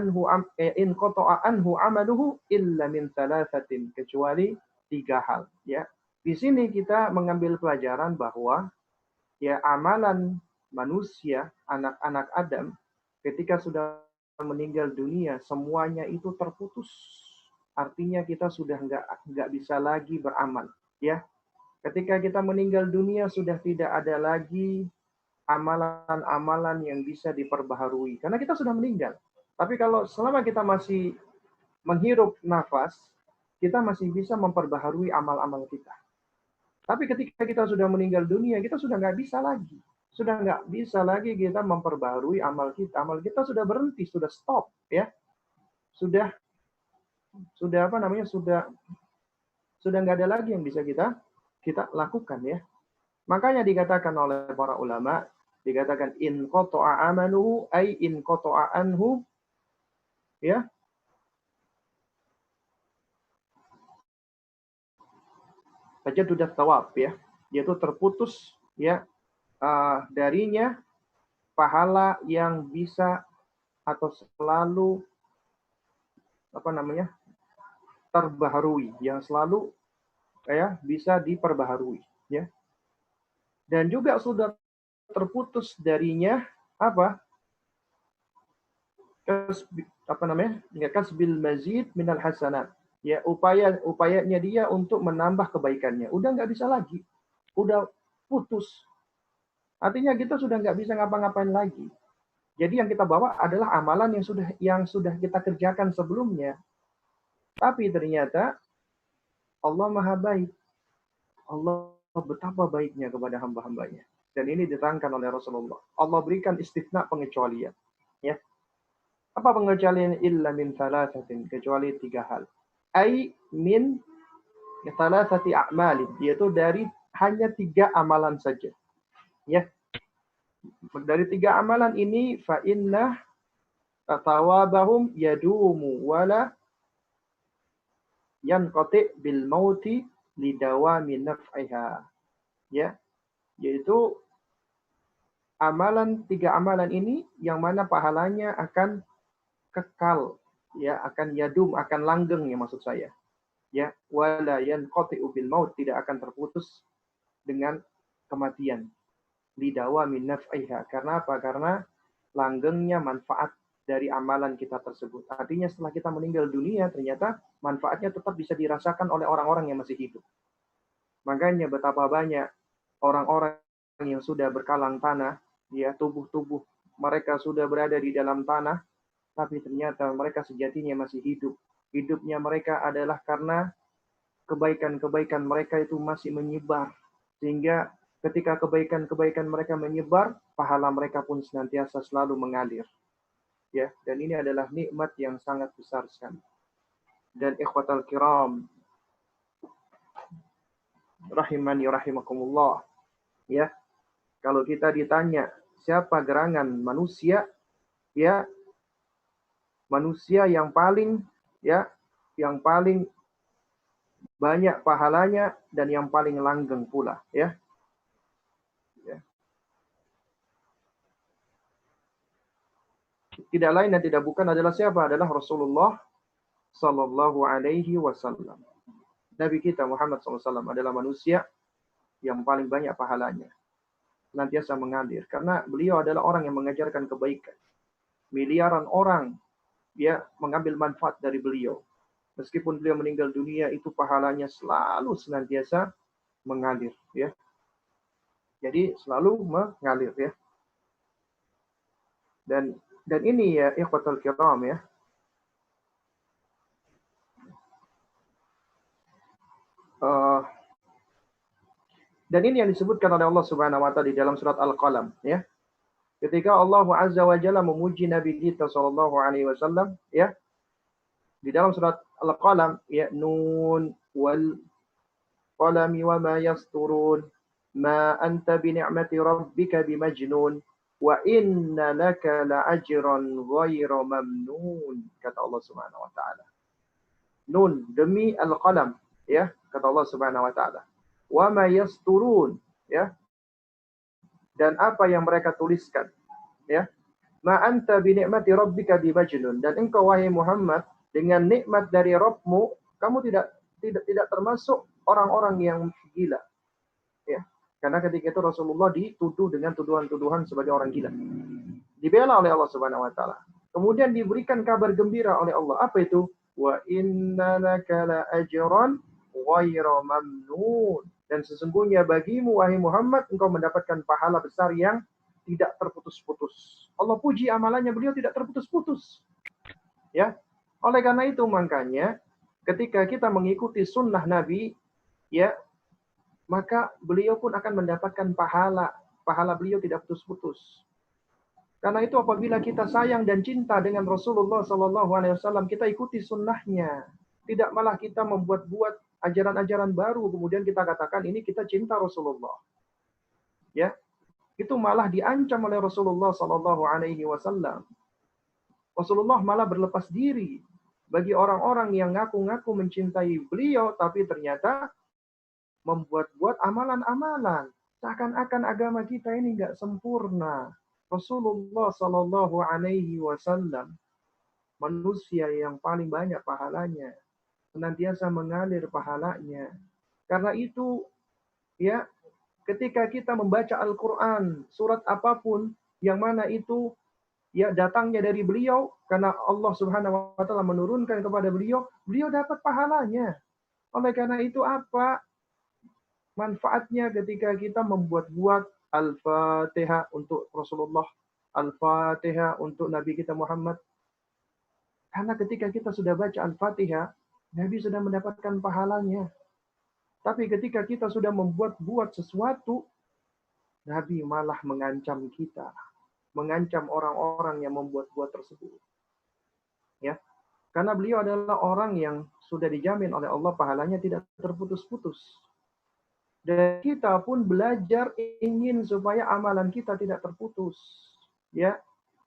anhu amaluhu illa min thalathatin, kecuali 3 hal, ya. Di sini kita mengambil pelajaran bahwa ya amalan manusia, anak-anak Adam, ketika sudah meninggal dunia, semuanya itu terputus. Artinya kita sudah nggak bisa lagi beramal. Ya, ketika kita meninggal dunia sudah tidak ada lagi amalan-amalan yang bisa diperbaharui karena kita sudah meninggal. Tapi kalau selama kita masih menghirup nafas, kita masih bisa memperbaharui amal-amal kita. Tapi ketika kita sudah meninggal dunia, kita sudah nggak bisa lagi. Sudah nggak bisa lagi kita memperbaharui amal kita. Amal kita sudah berhenti, sudah stop, ya. Sudah apa namanya? Sudah nggak ada lagi yang bisa kita lakukan, ya. Makanya dikatakan oleh para ulama, dikatakan in qata'a amaluhu ay in qata'a anhu, ya. Tajaddudat thawab, ya. Yaitu terputus, ya, darinya pahala yang bisa atau selalu apa namanya terbaharui, yang selalu ya bisa diperbaharui, ya. Dan juga sudah terputus darinya apa kasbil mazid minal hasanat, ya, upayanya dia untuk menambah kebaikannya udah nggak bisa lagi, udah putus. Artinya kita sudah nggak bisa ngapa-ngapain lagi. Jadi yang kita bawa adalah amalan yang sudah kita kerjakan sebelumnya. Tapi ternyata Allah Maha Baik. Allah betapa baiknya kepada hamba-hambanya. Dan ini diterangkan oleh Rasulullah. Allah berikan istisna pengecualian. Ya. Apa pengecualian? Illa min thalathatin. Kecuali 3 hal. Ay min thalathati a'malin. Yaitu dari hanya 3 amalan saja. Ya. Dari 3 amalan ini fa inna thawabahum yadumu wala yanqati bil mauti lidawami naf'iha. Ya, yaitu amalan 3 amalan ini yang mana pahalanya akan kekal, ya, akan yadum, akan langgeng, ya, maksud saya. Ya, wala yanqati bil maut, tidak akan terputus dengan kematian. Lidawami naf'iha. Karena apa? Karena langgengnya manfaat dari amalan kita tersebut. Artinya setelah kita meninggal dunia, ternyata manfaatnya tetap bisa dirasakan oleh orang-orang yang masih hidup. Makanya betapa banyak orang-orang yang sudah berkalang tanah, ya, tubuh-tubuh mereka sudah berada di dalam tanah, tapi ternyata mereka sejatinya masih hidup. Hidupnya mereka adalah karena kebaikan-kebaikan mereka itu masih menyebar. Sehingga ketika kebaikan-kebaikan mereka menyebar, pahala mereka pun senantiasa selalu mengalir. Ya, dan ini adalah nikmat yang sangat besar sekali. Dan ikhwatal kiram, rahimani rahimakumullah, ya, kalau kita ditanya siapa gerangan manusia, ya, manusia yang paling, ya, yang paling banyak pahalanya dan yang paling langgeng pula, ya. Tidak lain dan tidak bukan adalah siapa? Adalah Rasulullah Sallallahu Alaihi Wasallam. Nabi kita Muhammad SAW adalah manusia yang paling banyak pahalanya. Senantiasa mengalir. Karena beliau adalah orang yang mengajarkan kebaikan. Miliaran orang, ya, mengambil manfaat dari beliau. Meskipun beliau meninggal dunia, itu pahalanya selalu senantiasa mengalir, ya. Jadi selalu mengalir, ya. Dan ini, ya, ikhwatul kiram, ya. Dan ini yang disebutkan oleh Allah Subhanahu wa taala di dalam surat Al-Qalam, ya. Ketika Allah Azza wa Jalla memuji Nabi kita sallallahu alaihi wasallam, ya. Di dalam surat Al-Qalam, ya, nun wal qalami wa ma yasturun ma anta bi ni'mati rabbika bimajnun wa inna laka la'ajran ghayra mamnun, kata Allah Subhanahu wa taala. Nun, demi Al-Qalam, ya, kata Allah Subhanahu wa taala. Wa ma yasturun, ya, dan apa yang mereka tuliskan, ya. Ma anta bi ni'mati rabbika bimajnun, dan engkau wahai Muhammad dengan nikmat dari Rabbmu, kamu tidak termasuk orang-orang yang gila. Ya. Karena ketika itu Rasulullah dituduh dengan tuduhan-tuduhan sebagai orang gila. Dibela oleh Allah Subhanahu wa taala. Kemudian diberikan kabar gembira oleh Allah. Apa itu? Wa inna laka la ajran ghayra mamnun. Dan sesungguhnya bagimu wahai Muhammad engkau mendapatkan pahala besar yang tidak terputus-putus. Allah puji amalannya beliau tidak terputus-putus. Ya. Oleh karena itu makanya ketika kita mengikuti sunnah Nabi, ya, maka beliau pun akan mendapatkan pahala. Pahala beliau tidak putus-putus. Karena itu apabila kita sayang dan cinta dengan Rasulullah SAW, kita ikuti sunnahnya. Tidak malah kita membuat-buat ajaran-ajaran baru, kemudian kita katakan ini kita cinta Rasulullah. Ya, itu malah diancam oleh Rasulullah SAW. Rasulullah malah berlepas diri bagi orang-orang yang ngaku-ngaku mencintai beliau, tapi ternyata membuat-buat amalan-amalan. Seakan-akan agama kita ini nggak sempurna. Rasulullah Sallallahu Alaihi Wasallam manusia yang paling banyak pahalanya, senantiasa mengalir pahalanya. Karena itu, ya, ketika kita membaca Al-Quran, surat apapun yang mana itu ya datangnya dari beliau, karena Allah Subhanahu Wa Taala menurunkan kepada beliau, beliau dapat pahalanya. Oleh karena itu apa manfaatnya ketika kita membuat-buat Al-Fatihah untuk Rasulullah, Al-Fatihah untuk Nabi kita Muhammad? Karena ketika kita sudah baca Al-Fatihah, Nabi sudah mendapatkan pahalanya. Tapi ketika kita sudah membuat-buat sesuatu, Nabi malah mengancam kita, mengancam orang-orang yang membuat-buat tersebut. Ya, karena beliau adalah orang yang sudah dijamin oleh Allah pahalanya tidak terputus-putus. Dan kita pun belajar ingin supaya amalan kita tidak terputus. Ya.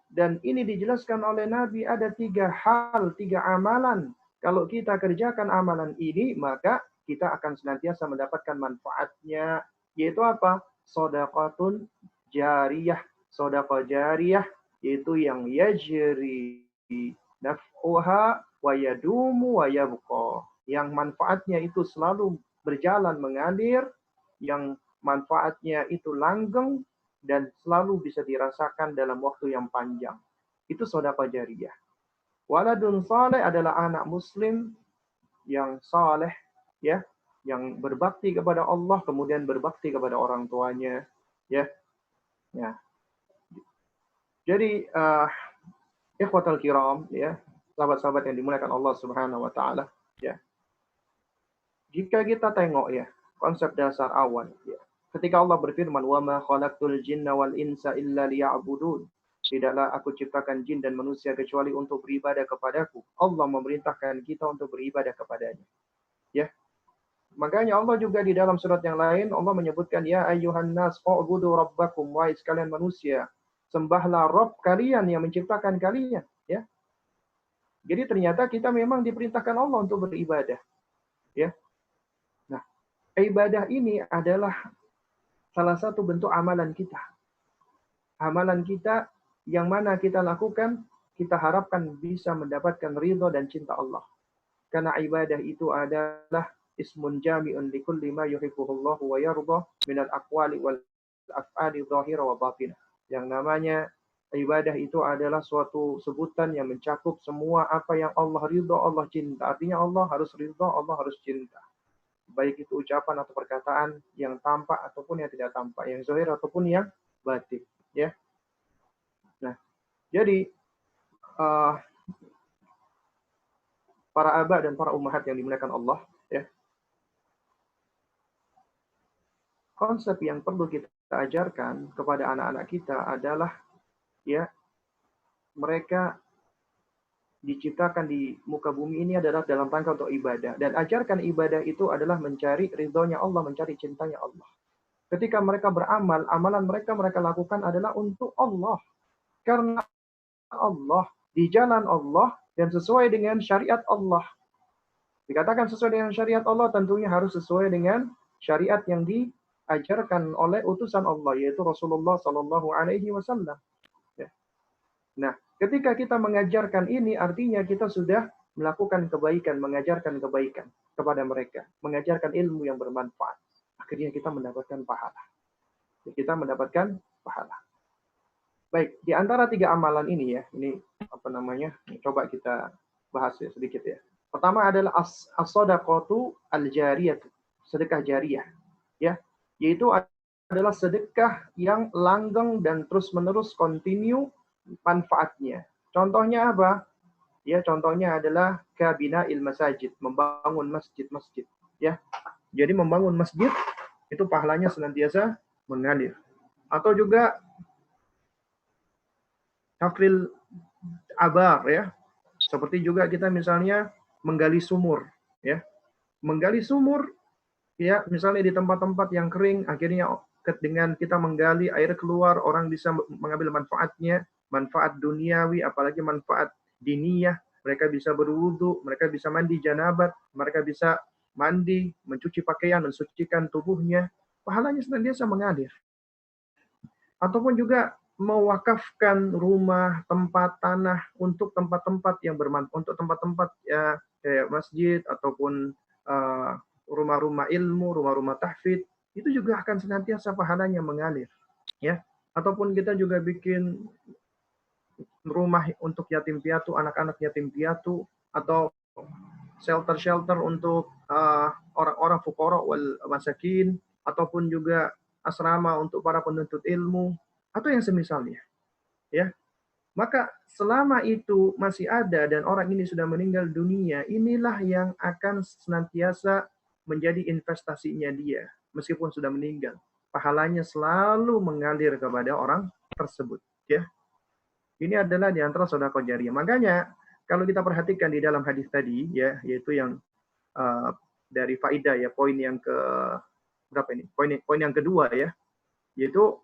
Dan ini dijelaskan oleh Nabi ada 3 hal, 3 amalan. Kalau kita kerjakan amalan ini, maka kita akan senantiasa mendapatkan manfaatnya. Yaitu apa? Shadaqatun jariyah. Shadaqah jariyah, yaitu yang yajri naf'uha wa yadumu wa yabqa. Yang manfaatnya itu selalu berjalan mengalir, yang manfaatnya itu langgeng dan selalu bisa dirasakan dalam waktu yang panjang. Itu sedekah jariyah. Waladun saleh adalah anak muslim yang saleh, ya, yang berbakti kepada Allah kemudian berbakti kepada orang tuanya, ya. Ya. Jadi ikhwatal kiram, ya, sahabat-sahabat yang dimuliakan Allah Subhanahu wa taala, ya. Jika kita tengok ya konsep dasar awal, ya. Ketika Allah berfirman, "Wa ma khalaqtul jinna wal insa illa liya'budun." Tidaklah aku ciptakan jin dan manusia kecuali untuk beribadah kepadaku. Allah memerintahkan kita untuk beribadah kepadanya. Ya. Makanya Allah juga di dalam surat yang lain Allah menyebutkan, "Ya ayyuhan nas u'budu rabbakum." Wahai sekalian manusia, sembahlah Rabb kalian yang menciptakan kalian, ya. Jadi ternyata kita memang diperintahkan Allah untuk beribadah, ya. Nah, ibadah ini adalah salah satu bentuk amalan kita. Amalan kita yang mana kita lakukan, kita harapkan bisa mendapatkan ridho dan cinta Allah. Karena ibadah itu adalah ismun jami'un likulli ma yuhibbuhullahu wa yardah minal aqwali wal af'ali dhahira wa batinah. Yang namanya ibadah itu adalah suatu sebutan yang mencakup semua apa yang Allah ridho, Allah cinta. Artinya Allah harus ridho, Allah harus cinta. Baik itu ucapan atau perkataan yang tampak ataupun yang tidak tampak, yang zahir ataupun yang batin, ya. Nah, jadi para abah dan para ummahat yang dimuliakan Allah, ya, konsep yang perlu kita ajarkan kepada anak-anak kita adalah, ya, mereka diciptakan di muka bumi ini adalah dalam rangka untuk ibadah. Dan ajarkan ibadah itu adalah mencari ridhonya Allah, mencari cintanya Allah. Ketika mereka beramal, amalan mereka lakukan adalah untuk Allah. Karena Allah, di jalan Allah, dan sesuai dengan syariat Allah. Dikatakan sesuai dengan syariat Allah, tentunya harus sesuai dengan syariat yang diajarkan oleh utusan Allah, yaitu Rasulullah Sallallahu Alaihi Wasallam. Nah, ketika kita mengajarkan ini, artinya kita sudah melakukan kebaikan, mengajarkan kebaikan kepada mereka, mengajarkan ilmu yang bermanfaat. Akhirnya kita mendapatkan pahala. Kita mendapatkan pahala. Baik, di antara 3 amalan ini ya, ini apa namanya? Coba kita bahas ya sedikit ya. Pertama adalah as-shadaqatu al-jariyah, sedekah jariah, ya, yaitu adalah sedekah yang langgeng dan terus-menerus continue manfaatnya. Contohnya apa? Ya, contohnya adalah kabina'il masajid, membangun masjid-masjid, ya. Jadi membangun masjid itu pahalanya senantiasa mengalir. Atau juga hafril abar ya. Seperti juga kita misalnya menggali sumur ya. Menggali sumur ya, misalnya di tempat-tempat yang kering, akhirnya dengan kita menggali air keluar, orang bisa mengambil manfaatnya, manfaat duniawi apalagi manfaat diniyah. Mereka bisa berwudu, mereka bisa mandi janabat, mereka bisa mandi, mencuci pakaian, mensucikan tubuhnya. Pahalanya senantiasa mengalir. Ataupun juga mewakafkan rumah, tempat, tanah untuk tempat-tempat yang bermanfaat, untuk tempat-tempat ya kayak masjid ataupun rumah-rumah ilmu, rumah-rumah tahfidz, itu juga akan senantiasa pahalanya mengalir, ya. Ataupun kita juga bikin rumah untuk yatim piatu, anak-anak yatim piatu, atau shelter-shelter untuk orang-orang fuqara wal masakin, ataupun juga asrama untuk para penuntut ilmu, atau yang semisalnya, ya. Maka selama itu masih ada dan orang ini sudah meninggal dunia, inilah yang akan senantiasa menjadi investasinya dia meskipun sudah meninggal. Pahalanya selalu mengalir kepada orang tersebut, ya. Ini adalah di antara sedekah jariyah. Makanya kalau kita perhatikan di dalam hadis tadi ya, yaitu yang dari faidah ya, poin yang ke berapa ini? Poin yang kedua ya, yaitu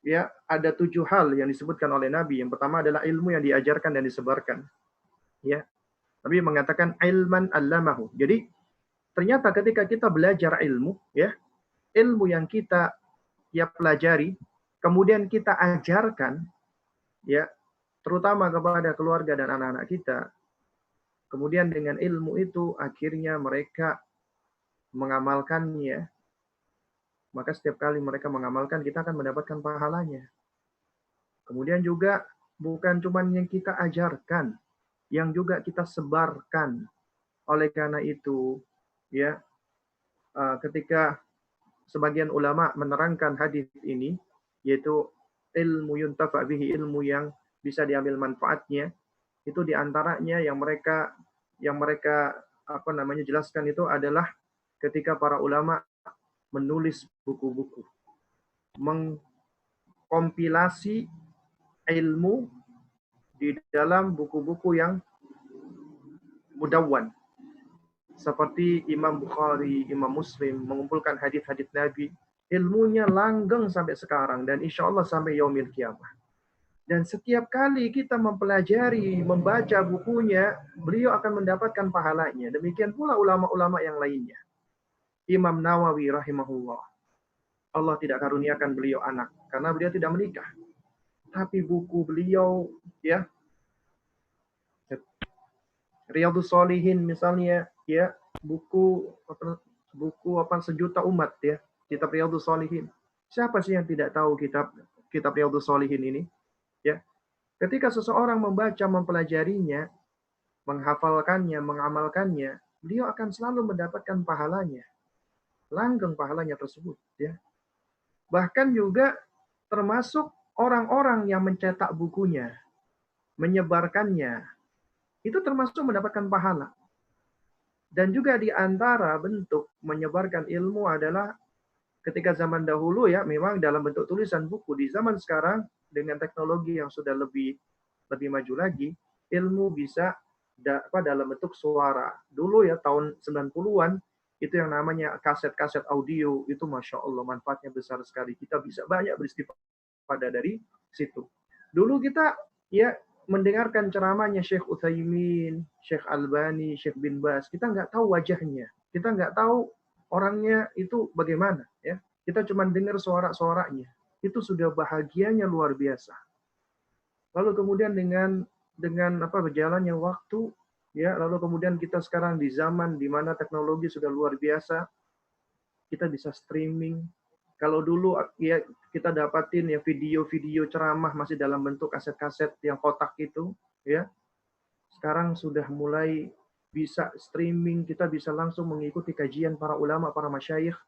ya ada 7 hal yang disebutkan oleh Nabi. Yang pertama adalah ilmu yang diajarkan dan disebarkan. Ya. Nabi mengatakan ilman allamahu. Jadi ternyata ketika kita belajar ilmu, ya, ilmu yang kita pelajari, kemudian kita ajarkan, ya, terutama kepada keluarga dan anak-anak kita. Kemudian dengan ilmu itu akhirnya mereka mengamalkannya. Maka setiap kali mereka mengamalkan, kita akan mendapatkan pahalanya. Kemudian juga bukan cuma yang kita ajarkan, yang juga kita sebarkan. Oleh karena itu, ya, ketika sebagian ulama menerangkan hadis ini, yaitu ilmu yuntafa bihi, ilmu yang bisa diambil manfaatnya, itu diantaranya yang mereka apa namanya jelaskan itu adalah ketika para ulama menulis buku-buku, mengkompilasi ilmu di dalam buku-buku yang mudawwan. Seperti Imam Bukhari, Imam Muslim mengumpulkan hadis-hadis Nabi, ilmunya langgeng sampai sekarang dan insya Allah sampai yaumil kiamah. Dan setiap kali kita mempelajari, membaca bukunya, beliau akan mendapatkan pahalanya. Demikian pula ulama-ulama yang lainnya. Imam Nawawi rahimahullah, Allah tidak karuniakan beliau anak karena beliau tidak menikah. Tapi buku beliau, ya, Riyadhus Shalihin misalnya, ya, buku sejuta umat ya, kitab Riyadhus Shalihin. Siapa sih yang tidak tahu kitab Riyadhus Shalihin ini? Ya. Ketika seseorang membaca, mempelajarinya, menghafalkannya, mengamalkannya, beliau akan selalu mendapatkan pahalanya. Langgeng pahalanya tersebut, ya. Bahkan juga termasuk orang-orang yang mencetak bukunya, menyebarkannya, itu termasuk mendapatkan pahala. Dan juga di antara bentuk menyebarkan ilmu adalah ketika zaman dahulu ya, memang dalam bentuk tulisan buku. Di zaman sekarang dengan teknologi yang sudah lebih maju lagi, ilmu bisa dalam bentuk suara. Dulu ya tahun 90-an itu yang namanya kaset-kaset audio, itu Masya Allah manfaatnya besar sekali. Kita bisa banyak beristifadah dari situ. Dulu kita ya mendengarkan ceramahnya Syekh Utsaimin, Syekh Albani, Syekh bin Baz, kita nggak tahu wajahnya, kita nggak tahu orangnya itu bagaimana, ya. Kita cuma dengar suara-suaranya, itu sudah bahagianya luar biasa. Lalu kemudian dengan berjalannya waktu, Ya, lalu kemudian kita sekarang di zaman di mana teknologi sudah luar biasa, kita bisa streaming. Kalau dulu ya kita dapatin ya video-video ceramah masih dalam bentuk kaset-kaset yang kotak itu, ya. Sekarang sudah mulai bisa streaming, kita bisa langsung mengikuti kajian para ulama, para masyayikh.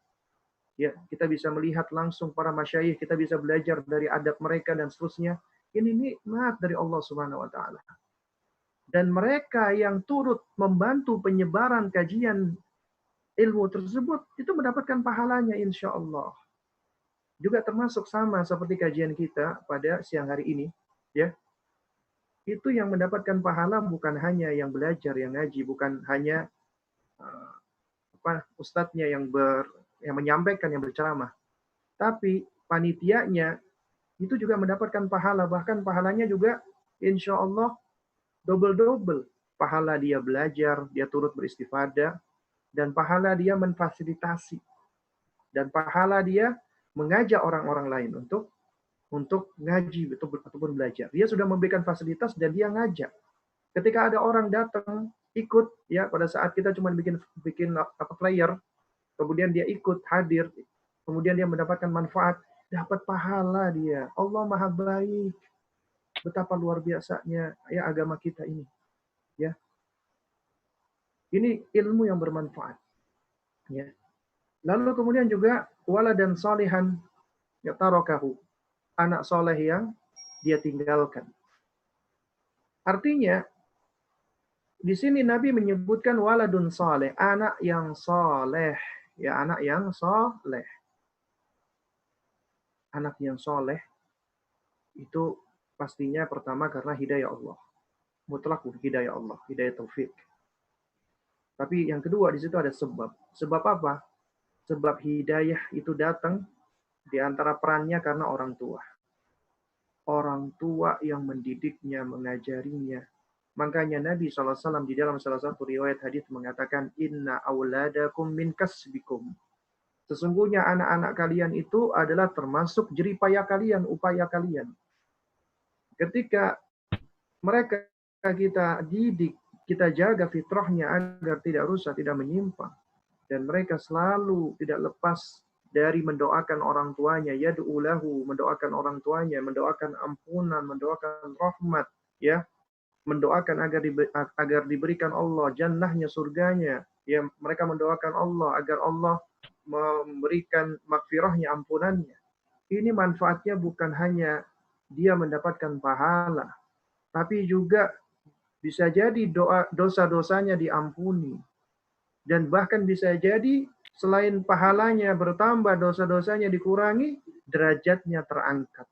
Ya, kita bisa melihat langsung para masyayikh, kita bisa belajar dari adab mereka dan seterusnya. Ini nikmat dari Allah Subhanahu wa taala. Dan mereka yang turut membantu penyebaran kajian ilmu tersebut itu mendapatkan pahalanya insya Allah. Juga termasuk sama seperti kajian kita pada siang hari ini, ya. Itu yang mendapatkan pahala bukan hanya yang belajar, yang ngaji, bukan hanya uh, ustadznya yang menyampaikan, yang berceramah, tapi panitianya itu juga mendapatkan pahala, bahkan pahalanya juga insya Allah double-double. Pahala dia belajar, dia turut beristifadah, dan pahala dia memfasilitasi, dan pahala dia mengajak orang-orang lain untuk ngaji ataupun belajar. Dia sudah memberikan fasilitas dan dia ngajak. Ketika ada orang datang ikut, ya pada saat kita cuma bikin player, kemudian dia ikut hadir, kemudian dia mendapatkan manfaat, dapat pahala dia. Allah Maha Baik. Betapa luar biasanya ya agama kita ini, ya. Ini ilmu yang bermanfaat, ya. Lalu kemudian juga wala dan salihan ya tarokahu, anak soleh yang dia tinggalkan. Artinya di sini Nabi menyebutkan waladun soleh, anak yang soleh, ya anak yang soleh. Anak yang soleh itu pastinya pertama karena hidayah Allah, mutlak hidayah Allah, hidayah taufik. Tapi yang kedua di situ ada sebab. Sebab apa? Sebab hidayah itu datang di antara perannya karena orang tua. Orang tua yang mendidiknya, mengajarinya. Makanya Nabi SAW di dalam salah satu riwayat hadis mengatakan, Inna awladakum min kasbikum. Sesungguhnya anak-anak kalian itu adalah termasuk jeripaya kalian, upaya kalian. Ketika mereka kita didik, kita jaga fitrahnya agar tidak rusak, tidak menyimpang. Dan mereka selalu tidak lepas dari mendoakan orang tuanya, yad'u lahu, mendoakan orang tuanya, mendoakan ampunan, mendoakan rahmat, ya, mendoakan agar diberikan Allah jannahnya, surganya, ya, mereka mendoakan Allah agar Allah memberikan makfirahnya, ampunannya. Ini manfaatnya bukan hanya dia mendapatkan pahala, tapi juga bisa jadi dosa-dosanya diampuni. Dan bahkan bisa jadi selain pahalanya bertambah, dosa-dosanya dikurangi, derajatnya terangkat.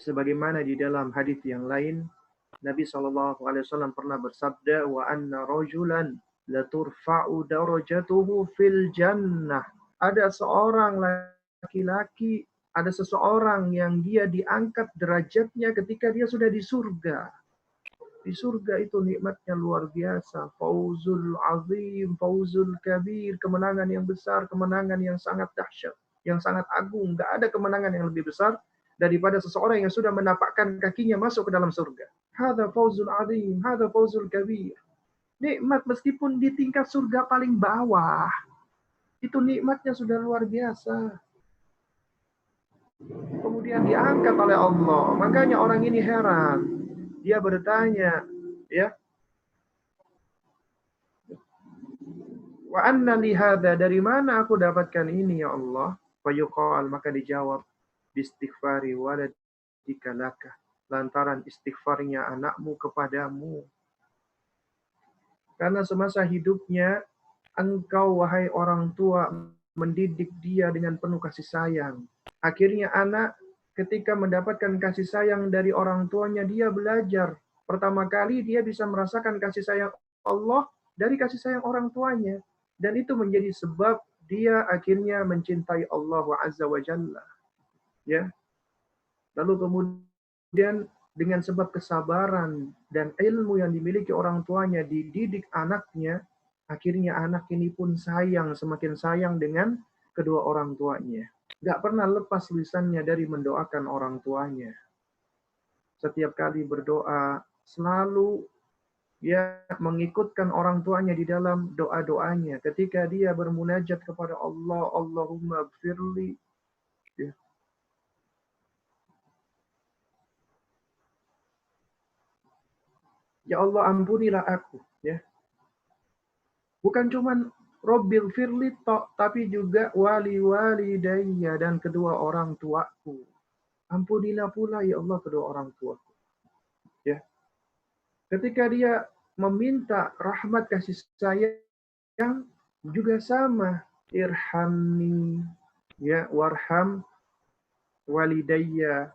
Sebagaimana di dalam hadis yang lain, Nabi SAW pernah bersabda, wa anna rajulan laturfa'u darajatuhu fil jannah. Ada seorang laki-laki, ada seseorang yang dia diangkat derajatnya ketika dia sudah di surga. Di surga itu nikmatnya luar biasa. Fauzul azim, fauzul kabir, kemenangan yang besar, kemenangan yang sangat dahsyat, yang sangat agung. Gak ada kemenangan yang lebih besar daripada seseorang yang sudah menapakkan kakinya masuk ke dalam surga. Hada fauzul azim, hada fauzul kabir. Nikmat meskipun di tingkat surga paling bawah, itu nikmatnya sudah luar biasa. Kemudian diangkat oleh Allah. Makanya orang ini heran. Dia bertanya, ya, wa anna li hadza, dari mana aku dapatkan ini ya Allah? Fayuqal, maka dijawab, bistighfari waladika laka, lantaran istighfarnya anakmu kepadamu. Karena semasa hidupnya engkau wahai orang tua mendidik dia dengan penuh kasih sayang. Akhirnya anak ketika mendapatkan kasih sayang dari orang tuanya, dia belajar. Pertama kali dia bisa merasakan kasih sayang Allah dari kasih sayang orang tuanya. Dan itu menjadi sebab dia akhirnya mencintai Allah Azza wa Jalla. Ya. Lalu kemudian dengan sebab kesabaran dan ilmu yang dimiliki orang tuanya, dididik anaknya, akhirnya anak ini pun sayang, semakin sayang dengan kedua orang tuanya. Gak pernah lepas lisannya dari mendoakan orang tuanya. Setiap kali berdoa, selalu ya mengikutkan orang tuanya di dalam doa-doanya ketika dia bermunajat kepada Allah, Allahumma gfirli, ya, ya Allah ampunilah aku, ya. Bukan cuman Robbil firli tok, tapi juga wali walidayya dan kedua orang tuaku. Ampunilah pula ya Allah kedua orang tuaku. Ya. Ketika dia meminta rahmat kasih sayang juga sama. Irhamni ya warham walidayya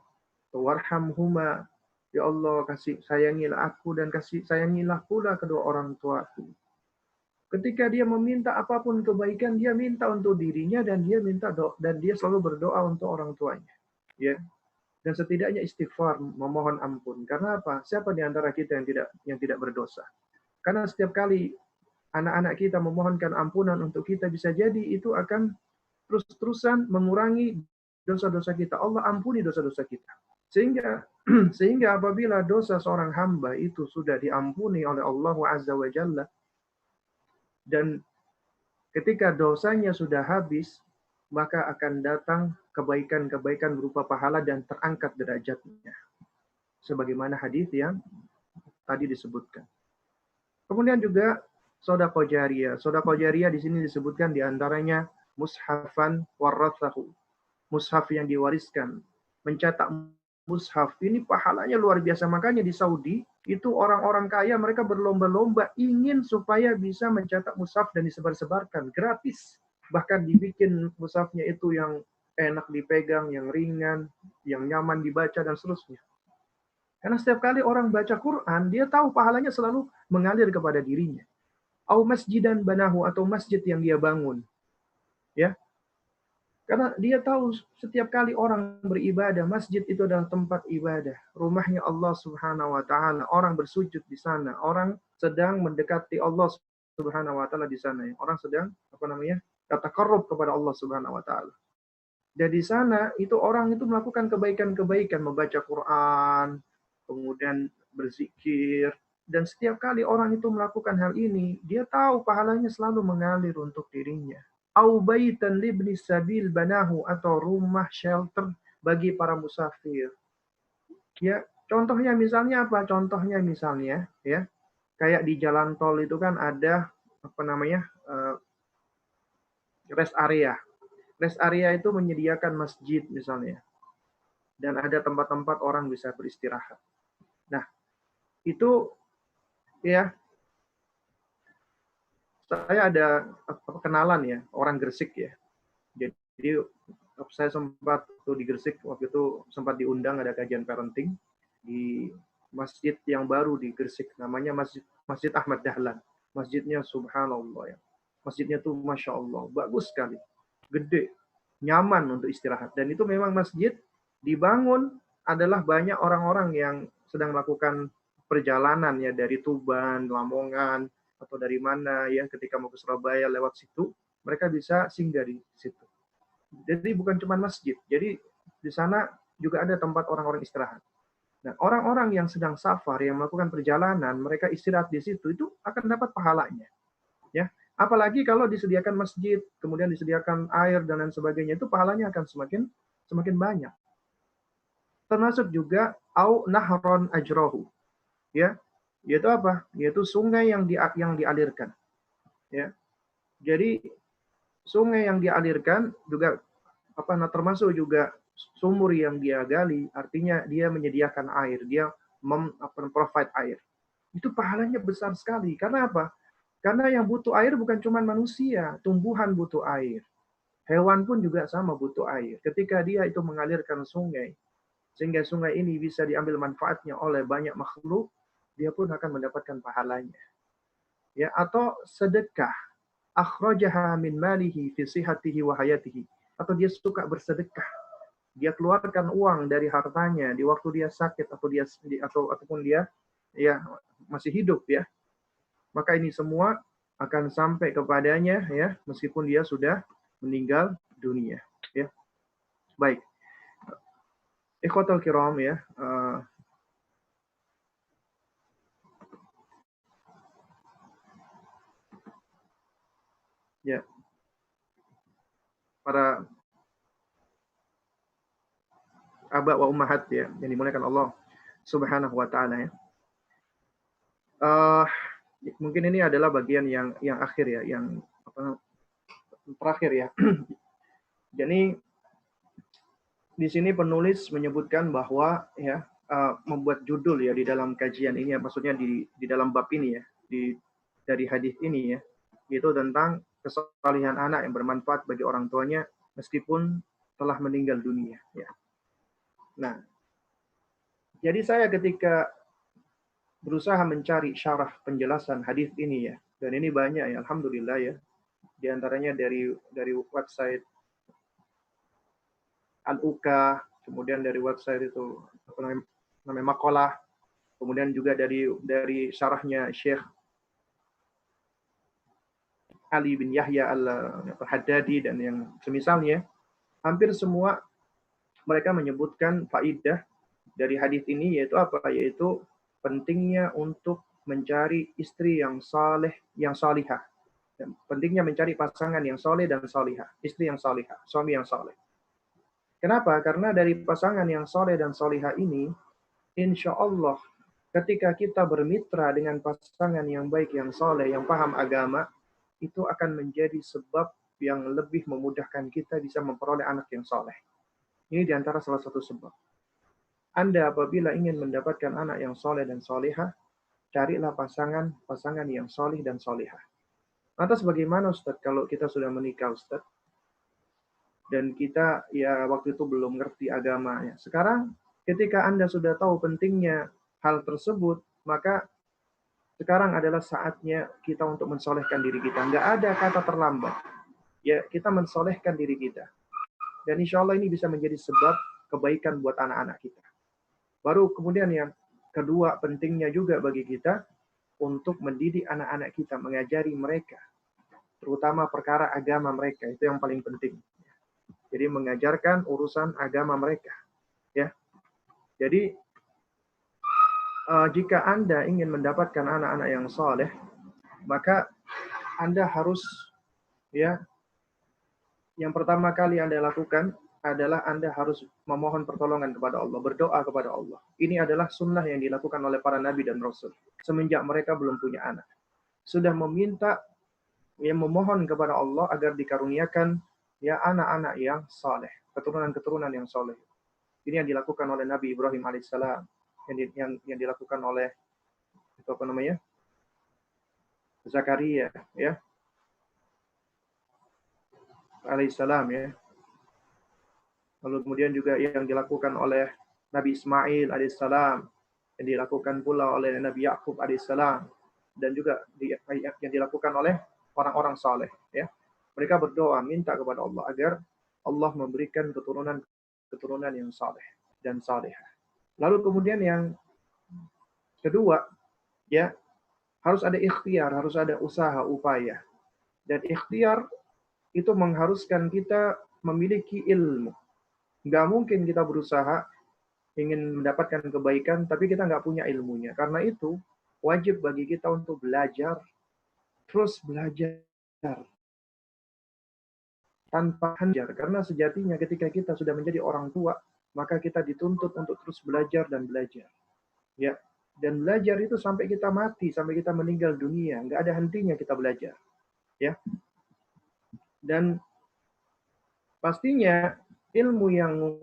warhamhuma. Ya Allah kasih sayangilah aku dan kasih sayangilah pula kedua orang tuaku. Ketika dia meminta apapun kebaikan, dia minta untuk dirinya dan dia minta dan dia selalu berdoa untuk orang tuanya. Ya. Dan setidaknya istighfar, memohon ampun. Karena apa? Siapa di antara kita yang tidak berdosa? Karena setiap kali anak-anak kita memohonkan ampunan untuk kita, bisa jadi itu akan terus-terusan mengurangi dosa-dosa kita. Allah ampuni dosa-dosa kita. Sehingga apabila dosa seorang hamba itu sudah diampuni oleh Allah Azza wa Jalla, dan ketika dosanya sudah habis, maka akan datang kebaikan-kebaikan berupa pahala dan terangkat derajatnya. Sebagaimana hadis yang tadi disebutkan. Kemudian juga sedekah jariyah. Sedekah jariyah di sini disebutkan di antaranya mushafan warathahu. Mushaf yang diwariskan. Mencetak mushaf ini pahalanya luar biasa. Makanya di Saudi itu orang-orang kaya mereka berlomba-lomba ingin supaya bisa mencetak mushaf dan disebar-sebarkan gratis. Bahkan dibikin mushafnya itu yang enak dipegang, yang ringan, yang nyaman dibaca dan seterusnya. Karena setiap kali orang baca Quran, dia tahu pahalanya selalu mengalir kepada dirinya. Au masjidan banahu, atau masjid yang dia bangun. Ya. Karena dia tahu setiap kali orang beribadah, masjid itu adalah tempat ibadah. Rumahnya Allah Subhanahu wa taala. Orang bersujud di sana, orang sedang mendekati Allah Subhanahu wa taala di sana. Orang sedang taqarrub kepada Allah Subhanahu wa taala. Dan di sana itu orang itu melakukan kebaikan-kebaikan, membaca Quran, kemudian berzikir, dan setiap kali orang itu melakukan hal ini, dia tahu pahalanya selalu mengalir untuk dirinya. Au baitan libni sabil banahu, atau rumah shelter bagi para musafir. Ya, contohnya misalnya apa? Contohnya misalnya ya, kayak di jalan tol itu kan ada rest area. Rest area itu menyediakan masjid misalnya. Dan ada tempat-tempat orang bisa beristirahat. Nah, itu ya, saya ada kenalan ya, orang Gresik ya. Jadi saya sempat tuh di Gresik waktu itu sempat diundang ada kajian parenting di masjid yang baru di Gresik, namanya Masjid Ahmad Dahlan. Masjidnya subhanallah ya. Masjidnya tuh masya Allah bagus sekali, gede, nyaman untuk istirahat. Dan itu memang masjid dibangun adalah banyak orang-orang yang sedang melakukan perjalanan ya dari Tuban, Lamongan, atau dari mana yang ketika mau ke Surabaya lewat situ, mereka bisa singgah di situ. Jadi bukan cuma masjid, jadi di sana juga ada tempat orang-orang istirahat. Nah, orang-orang yang sedang safar, yang melakukan perjalanan, mereka istirahat di situ, itu akan dapat pahalanya. Ya, apalagi kalau disediakan masjid, kemudian disediakan air dan lain sebagainya, itu pahalanya akan semakin banyak. Termasuk juga au nahron ajrohu, ya, yaitu apa? Yaitu sungai yang dialirkan. Ya, jadi sungai yang dialirkan juga termasuk juga sumur yang dia gali, artinya dia menyediakan air, dia provide air. Itu pahalanya besar sekali. Karena apa? Karena yang butuh air bukan cuma manusia, tumbuhan butuh air. Hewan pun juga sama butuh air. Ketika dia itu mengalirkan sungai, sehingga sungai ini bisa diambil manfaatnya oleh banyak makhluk, dia pun akan mendapatkan pahalanya. Ya, atau sedekah, akhrajaha min malihi fi sihhatihi wa hayatihi, atau dia suka bersedekah, dia keluarkan uang dari hartanya di waktu dia sakit ataupun dia ya masih hidup ya, maka ini semua akan sampai kepadanya ya meskipun dia sudah meninggal dunia ya. Baik, ikhwatul kiram ya, Ya, para aba wa ummahat ya, yang dimuliakan Allah Subhanahu wa taala ya. Eh, mungkin ini adalah bagian yang akhir ya, yang apa, terakhir ya. Jadi di sini penulis menyebutkan bahwa ya membuat judul ya di dalam kajian ini ya, maksudnya di dalam bab ini ya, dari hadis ini ya, itu tentang kesalihan anak yang bermanfaat bagi orang tuanya meskipun telah meninggal dunia ya. Nah, jadi saya ketika berusaha mencari syarah penjelasan hadis ini ya, dan ini banyak ya, alhamdulillah ya, di antaranya dari website Al-Uka, kemudian dari website itu apa namanya Makalah, kemudian juga dari syarahnya Syekh Ali bin Yahya al-Haddadi dan yang semisalnya, hampir semua mereka menyebutkan faidah dari hadis ini, yaitu apa? Yaitu pentingnya untuk mencari istri yang saleh, yang salihah. Pentingnya mencari pasangan yang soleh dan salihah, istri yang salihah, suami yang saleh. Kenapa? Karena dari pasangan yang soleh dan salihah ini, insya Allah ketika kita bermitra dengan pasangan yang baik, yang soleh, yang paham agama, itu akan menjadi sebab yang lebih memudahkan kita bisa memperoleh anak yang soleh. Ini diantara salah satu sebab. Anda apabila ingin mendapatkan anak yang soleh dan solehah, carilah pasangan yang soleh dan solehah. Lantas bagaimana Ustadz kalau kita sudah menikah Ustadz? Dan kita ya waktu itu belum ngerti agamanya. Sekarang ketika Anda sudah tahu pentingnya hal tersebut, maka sekarang adalah saatnya kita untuk mensolehkan diri kita. Nggak ada kata terlambat. Ya, kita mensolehkan diri kita. Dan insya Allah ini bisa menjadi sebab kebaikan buat anak-anak kita. Baru kemudian yang kedua, pentingnya juga bagi kita untuk mendidik anak-anak kita, mengajari mereka, terutama perkara agama mereka. Itu yang paling penting. Jadi mengajarkan urusan agama mereka. Ya. Jadi jika Anda ingin mendapatkan anak-anak yang soleh, maka Anda harus ya, yang pertama kali Anda lakukan adalah Anda harus memohon pertolongan kepada Allah, berdoa kepada Allah. Ini adalah sunnah yang dilakukan oleh para nabi dan rasul semenjak mereka belum punya anak. Sudah meminta, yang memohon kepada Allah agar dikaruniakan ya anak-anak yang saleh, keturunan-keturunan yang saleh. Ini yang dilakukan oleh Nabi Ibrahim alaihissalam, yang dilakukan oleh itu apa namanya? Zakaria ya alaihissalam ya. Lalu kemudian juga yang dilakukan oleh Nabi Ismail alaihissalam, yang dilakukan pula oleh Nabi Yakub alaihissalam, dan juga yang dilakukan oleh orang-orang saleh ya. Mereka berdoa minta kepada Allah agar Allah memberikan keturunan yang saleh dan salihah. Lalu kemudian yang kedua ya, harus ada ikhtiar, harus ada usaha, upaya. Dan ikhtiar itu mengharuskan kita memiliki ilmu. Nggak mungkin kita berusaha ingin mendapatkan kebaikan, tapi kita nggak punya ilmunya. Karena itu, wajib bagi kita untuk belajar, terus belajar. Tanpa hajar. Karena sejatinya ketika kita sudah menjadi orang tua, maka kita dituntut untuk terus belajar dan belajar. Ya, dan belajar itu sampai kita mati, sampai kita meninggal dunia. Nggak ada hentinya kita belajar. Ya. Dan pastinya ilmu yang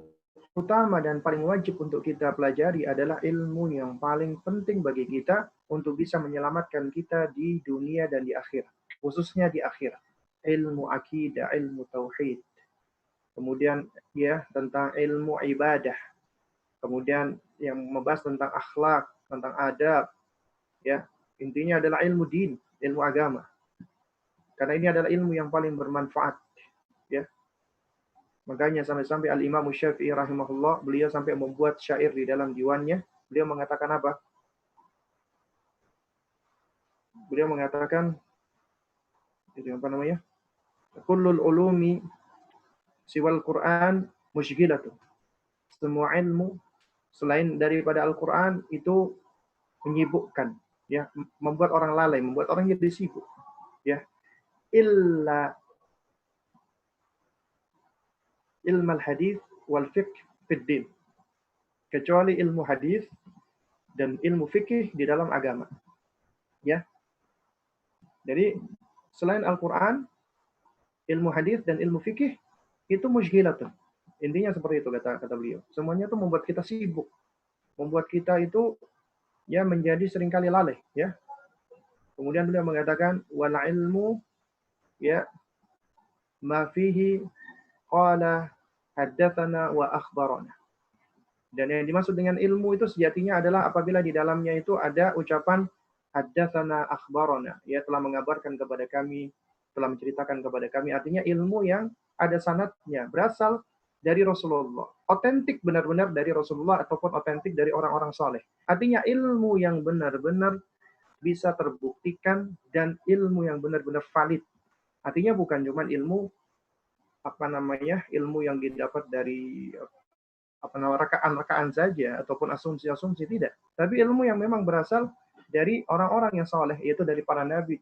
utama dan paling wajib untuk kita pelajari adalah ilmu yang paling penting bagi kita untuk bisa menyelamatkan kita di dunia dan di akhirat, khususnya di akhirat. Ilmu akidah, ilmu tauhid. Kemudian ya tentang ilmu ibadah. Kemudian yang membahas tentang akhlak, tentang adab. Ya, intinya adalah ilmu din, ilmu agama. Karena ini adalah ilmu yang paling bermanfaat. Ya. Makanya sampai-sampai Al-Imam Syafi'i rahimahullah, beliau sampai membuat syair di dalam diwannya. Beliau mengatakan apa? Beliau mengatakan, itu apa namanya? Kullul ulumi siwal Quran musyghilatu. Semua ilmu selain daripada Al-Quran itu menyibukkan, ya, membuat orang lalai, membuat orang jadi sibuk, ya. illa ilmu hadis wal fiqh fid din. Kecuali ilmu hadis dan ilmu fikih di dalam agama. Ya. Jadi selain Al-Qur'an, ilmu hadis dan ilmu fikih itu mushghilatun. Intinya seperti itu kata beliau. Semuanya itu membuat kita sibuk. Membuat kita itu ya menjadi seringkali lalai, ya. Kemudian beliau mengatakan wal ilmu ya ma fihi qala haddatsana wa akhbarana. Dan yang dimaksud dengan ilmu itu sejatinya adalah apabila di dalamnya itu ada ucapan haddatsana akhbarana, ya telah mengabarkan kepada kami, telah menceritakan kepada kami. Artinya ilmu yang ada sanadnya, berasal dari Rasulullah. Otentik benar-benar dari Rasulullah ataupun otentik dari orang-orang saleh. Artinya ilmu yang benar-benar bisa terbuktikan dan ilmu yang benar-benar valid. Artinya bukan cuma ilmu ilmu yang didapat dari rekaan-rekaan saja ataupun asumsi-asumsi, tidak. Tapi ilmu yang memang berasal dari orang-orang yang saleh, yaitu dari para nabi,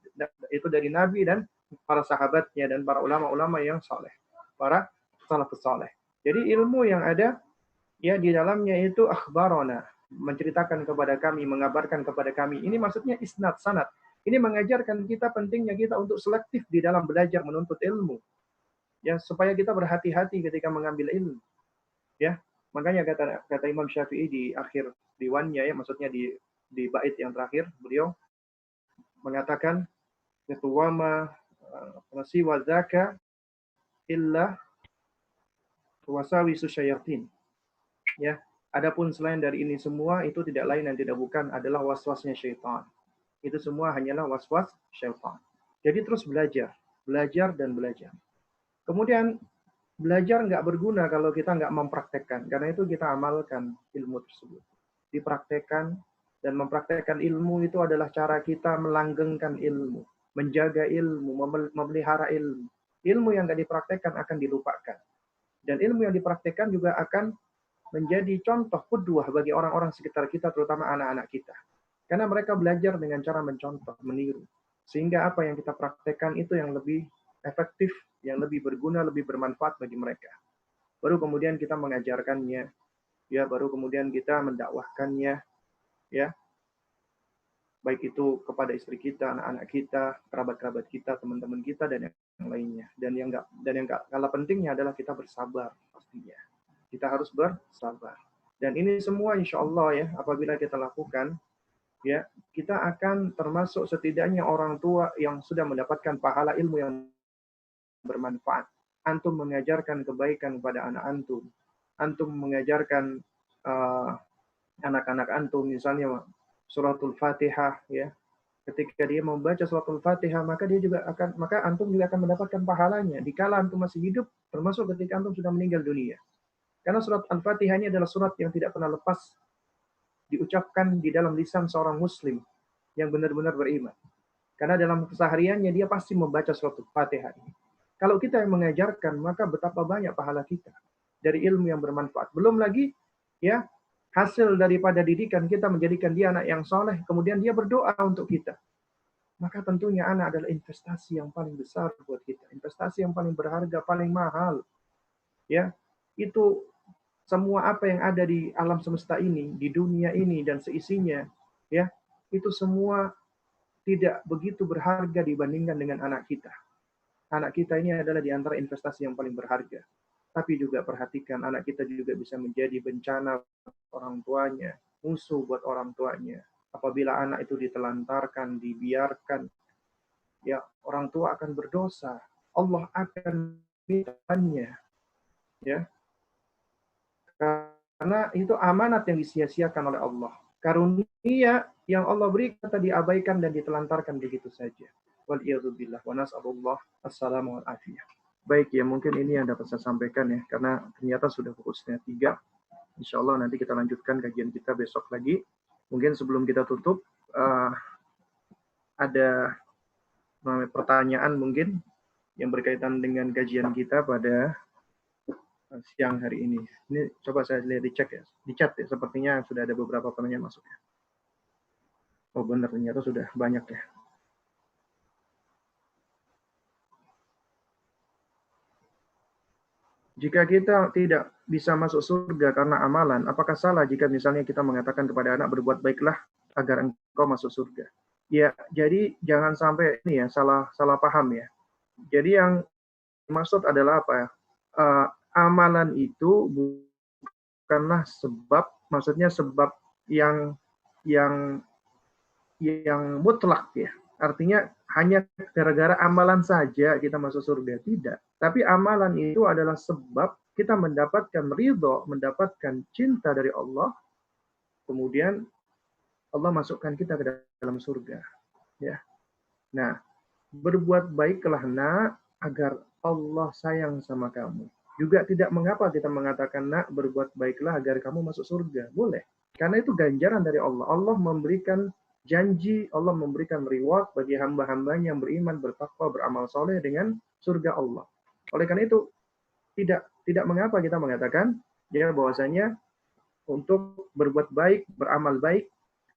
itu dari nabi dan para sahabatnya dan para ulama-ulama yang saleh, para salafus saleh. Jadi ilmu yang ada ya di dalamnya itu akhbarona, menceritakan kepada kami, mengabarkan kepada kami. Ini maksudnya isnad, sanad. Ini mengajarkan kita pentingnya kita untuk selektif di dalam belajar menuntut ilmu. Ya, supaya kita berhati-hati ketika mengambil ilmu. Ya, makanya kata Imam Syafi'i di akhir diwannya, ya, maksudnya di bait yang terakhir, beliau mengatakan yatuwama nasi wazaka illa wasawisu syayatin. Ya, adapun selain dari ini semua itu tidak lain dan tidak bukan adalah waswasnya syaitan. Itu semua hanyalah waswas syaitan. Jadi terus belajar dan belajar. Kemudian belajar nggak berguna kalau kita nggak mempraktekkan. Karena itu kita amalkan ilmu tersebut. Dipraktekkan dan mempraktekkan ilmu itu adalah cara kita melanggengkan ilmu, menjaga ilmu, memelihara ilmu. Ilmu yang nggak dipraktekkan akan dilupakan. Dan ilmu yang dipraktekkan juga akan menjadi contoh qudwah bagi orang-orang sekitar kita, terutama anak-anak kita. Karena mereka belajar dengan cara mencontoh, meniru. Sehingga apa yang kita praktekkan itu yang lebih efektif, yang lebih berguna, lebih bermanfaat bagi mereka. Baru kemudian kita mengajarkannya, ya, baru kemudian kita mendakwahkannya, ya, baik itu kepada istri kita, anak-anak kita, kerabat-kerabat kita, teman-teman kita, dan yang lainnya. Dan yang nggak kalah pentingnya adalah kita bersabar pastinya. Kita harus bersabar. Dan ini semua insya Allah ya, apabila kita lakukan, ya, kita akan termasuk setidaknya orang tua yang sudah mendapatkan pahala ilmu yang bermanfaat. Antum mengajarkan kebaikan kepada anak antum. Antum mengajarkan anak-anak antum, misalnya suratul Fatihah, ya. Ketika dia membaca suratul Fatihah, maka antum juga akan mendapatkan pahalanya dikala antum masih hidup, termasuk ketika antum sudah meninggal dunia. Karena surat Al-Fatihah ini adalah surat yang tidak pernah lepas diucapkan di dalam lisan seorang muslim yang benar-benar beriman. Karena dalam kesehariannya dia pasti membaca surat Al-Fatihah ini. Kalau kita yang mengajarkan, maka betapa banyak pahala kita dari ilmu yang bermanfaat. Belum lagi ya hasil daripada didikan kita menjadikan dia anak yang soleh, kemudian dia berdoa untuk kita. Maka tentunya anak adalah investasi yang paling besar buat kita, investasi yang paling berharga, paling mahal. Ya, itu semua apa yang ada di alam semesta ini, di dunia ini dan seisinya, ya, itu semua tidak begitu berharga dibandingkan dengan anak kita. Anak kita ini adalah di antara investasi yang paling berharga. Tapi juga perhatikan, anak kita juga bisa menjadi bencana orang tuanya, musuh buat orang tuanya. Apabila anak itu ditelantarkan, dibiarkan, ya, orang tua akan berdosa. Allah akan mintanya, ya. Karena itu amanat yang disia-siakan oleh Allah. Karunia yang Allah berikan tadi diabaikan dan ditelantarkan begitu saja. Waliyadzubillah wa nas'alullah assalamu alaikum. Baik ya, mungkin ini yang dapat saya sampaikan ya, karena ternyata sudah pukul 2:30. Insya Allah nanti kita lanjutkan kajian kita besok lagi. Mungkin sebelum kita tutup, ada pertanyaan mungkin yang berkaitan dengan kajian kita pada siang hari ini. Ini coba saya lihat di chat ya, sepertinya sudah ada beberapa pertanyaan masuk ya. Oh benar, ternyata sudah banyak ya. Jika kita tidak bisa masuk surga karena amalan, apakah salah jika misalnya kita mengatakan kepada anak berbuat baiklah agar engkau masuk surga? Ya, jadi jangan sampai ini ya salah salah paham ya. Jadi yang dimaksud adalah apa ya? Amalan itu bukanlah sebab, maksudnya sebab yang yang yang mutlak ya. Artinya hanya gara-gara amalan saja kita masuk surga, tidak. Tapi amalan itu adalah sebab kita mendapatkan ridho, mendapatkan cinta dari Allah, kemudian Allah masukkan kita ke dalam surga. Ya. Nah, berbuat baiklah nak agar Allah sayang sama kamu. Juga tidak mengapa kita mengatakan nak berbuat baiklah agar kamu masuk surga. Boleh. Karena itu ganjaran dari Allah. Allah memberikan janji, Allah memberikan reward bagi hamba-hambanya yang beriman, bertakwa, beramal soleh dengan surga Allah. Oleh karena itu tidak mengapa kita mengatakan ya bahwasanya untuk berbuat baik, beramal baik,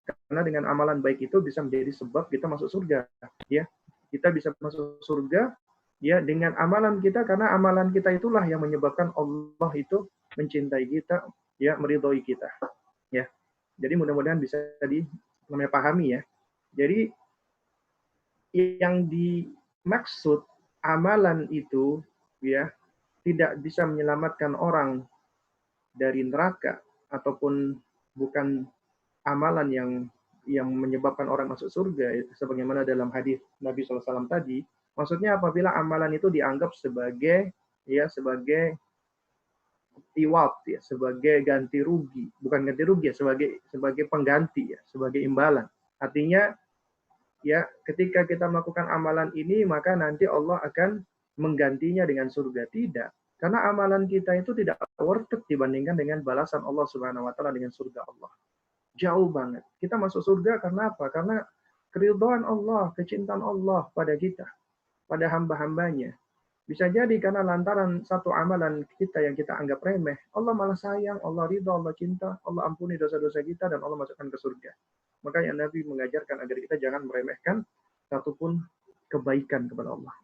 karena dengan amalan baik itu bisa menjadi sebab kita masuk surga. Ya, kita bisa masuk surga ya dengan amalan kita, karena amalan kita itulah yang menyebabkan Allah itu mencintai kita, ya meridhoi kita. Ya, jadi mudah-mudahan bisa dipahami ya. Jadi yang dimaksud amalan itu ya tidak bisa menyelamatkan orang dari neraka ataupun bukan amalan yang menyebabkan orang masuk surga, sebagaimana dalam hadis Nabi SAW tadi. Maksudnya apabila amalan itu dianggap sebagai sebagai iwat ya, sebagai ganti rugi, bukan ganti rugi ya, sebagai pengganti ya, sebagai imbalan. Artinya ya ketika kita melakukan amalan ini maka nanti Allah akan menggantinya dengan surga. Tidak. Karena amalan kita itu tidak worth it dibandingkan dengan balasan Allah Subhanahu wa taala dengan surga Allah. Jauh banget. Kita masuk surga karena apa? Karena keridhaan Allah, kecintaan Allah pada kita, pada hamba-hambanya. Bisa jadi karena lantaran satu amalan kita yang kita anggap remeh, Allah malah sayang, Allah ridha, Allah cinta, Allah ampuni dosa-dosa kita, dan Allah masukkan ke surga. Makanya Nabi mengajarkan agar kita jangan meremehkan satupun kebaikan kepada Allah.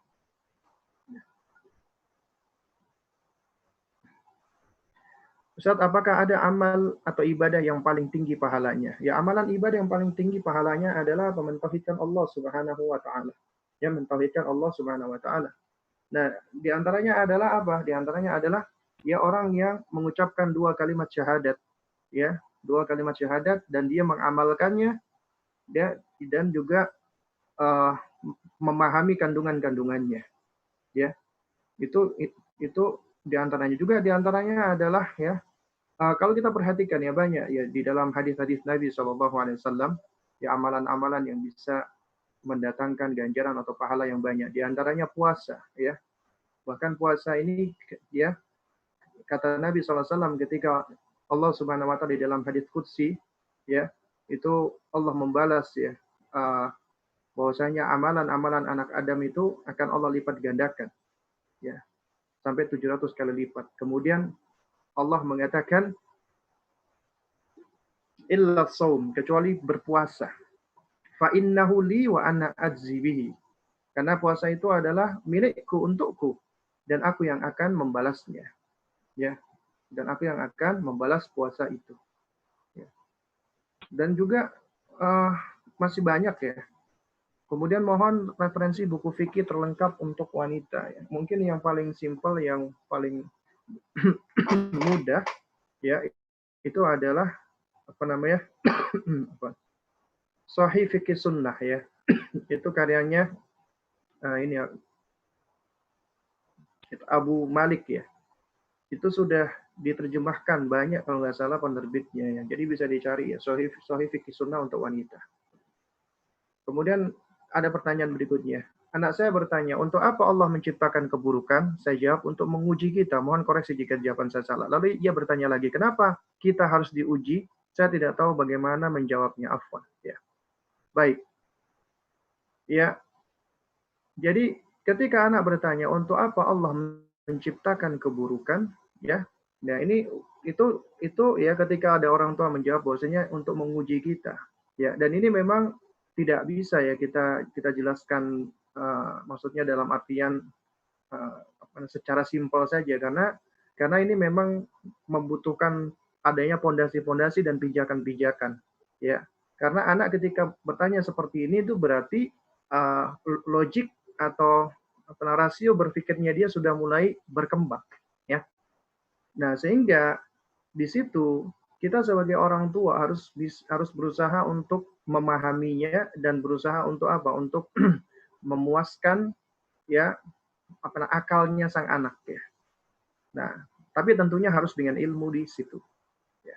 Ustaz, apakah ada amal atau ibadah yang paling tinggi pahalanya? Ya, amalan ibadah yang paling tinggi pahalanya adalah mentauhidkan Allah Subhanahu wa taala. Ya, mentauhidkan Allah Subhanahu wa taala. Nah, di antaranya adalah apa? Di antaranya adalah ya orang yang mengucapkan dua kalimat syahadat, ya, dua kalimat syahadat dan dia mengamalkannya, ya, dan juga uh, memahami kandungan-kandungannya, ya. Itu di antaranya juga, di antaranya adalah ya kalau kita perhatikan ya banyak ya di dalam hadis-hadis Nabi SAW ya amalan-amalan yang bisa mendatangkan ganjaran atau pahala yang banyak. Di antaranya puasa ya. Bahkan puasa ini ya kata Nabi SAW ketika Allah Subhanahu wa taala di dalam hadis qudsi ya itu Allah membalas ya bahwasanya amalan-amalan anak Adam itu akan Allah lipat gandakan ya sampai 700 kali lipat. Kemudian Allah mengatakan illa saum, kecuali berpuasa. Fa innahu li wa ana ajzi bihi. Karena puasa itu adalah milikku untukku dan aku yang akan membalasnya. Ya. Dan aku yang akan membalas puasa itu. Ya. Dan juga masih banyak ya. Kemudian mohon referensi buku fikih terlengkap untuk wanita. Ya. Mungkin yang paling simpel, yang paling mudah, ya itu adalah apa namanya Sahih Fikih Sunnah ya. Itu karyanya ini ya, Abu Malik ya. Itu sudah diterjemahkan banyak kalau nggak salah penerbitnya ya. Jadi bisa dicari ya Sahih Fikih Sunnah untuk wanita. Kemudian ada pertanyaan berikutnya. Anak saya bertanya, untuk apa Allah menciptakan keburukan? Saya jawab, untuk menguji kita. Mohon koreksi jika jawaban saya salah. Lalu ia bertanya lagi, kenapa kita harus diuji? Saya tidak tahu bagaimana menjawabnya. Afwan. Ya. Baik. Ya. Jadi ketika anak bertanya, untuk apa Allah menciptakan keburukan? Ya. Nah, itu ya ketika ada orang tua menjawab bahwasanya untuk menguji kita. Ya, dan ini memang tidak bisa ya kita jelaskan maksudnya dalam artian secara simpel saja, karena Karena ini memang membutuhkan adanya pondasi-pondasi dan pijakan-pijakan, ya. Karena anak ketika bertanya seperti ini itu berarti logik atau rasio berpikirnya dia sudah mulai berkembang, ya. Nah, sehingga di situ kita sebagai orang tua harus berusaha untuk memahaminya dan berusaha untuk apa? Untuk memuaskan ya akalnya sang anak ya. Nah, tapi tentunya harus dengan ilmu di situ. Ya.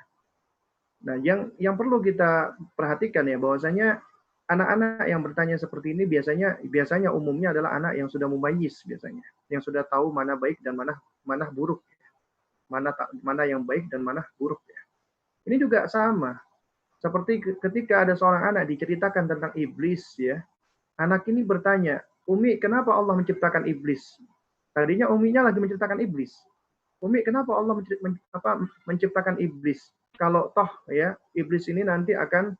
Nah, yang perlu kita perhatikan ya bahwasanya anak-anak yang bertanya seperti ini biasanya umumnya adalah anak yang sudah mumayyiz biasanya, yang sudah tahu mana baik dan mana buruk, mana yang baik dan mana buruk ya. Ini juga sama seperti ketika ada seorang anak diceritakan tentang iblis ya. Anak ini bertanya, "Umi, kenapa Allah menciptakan iblis?" Tadinya uminya lagi menciptakan iblis. Umi, kenapa Allah menciptakan iblis? Kalau toh ya iblis ini nanti akan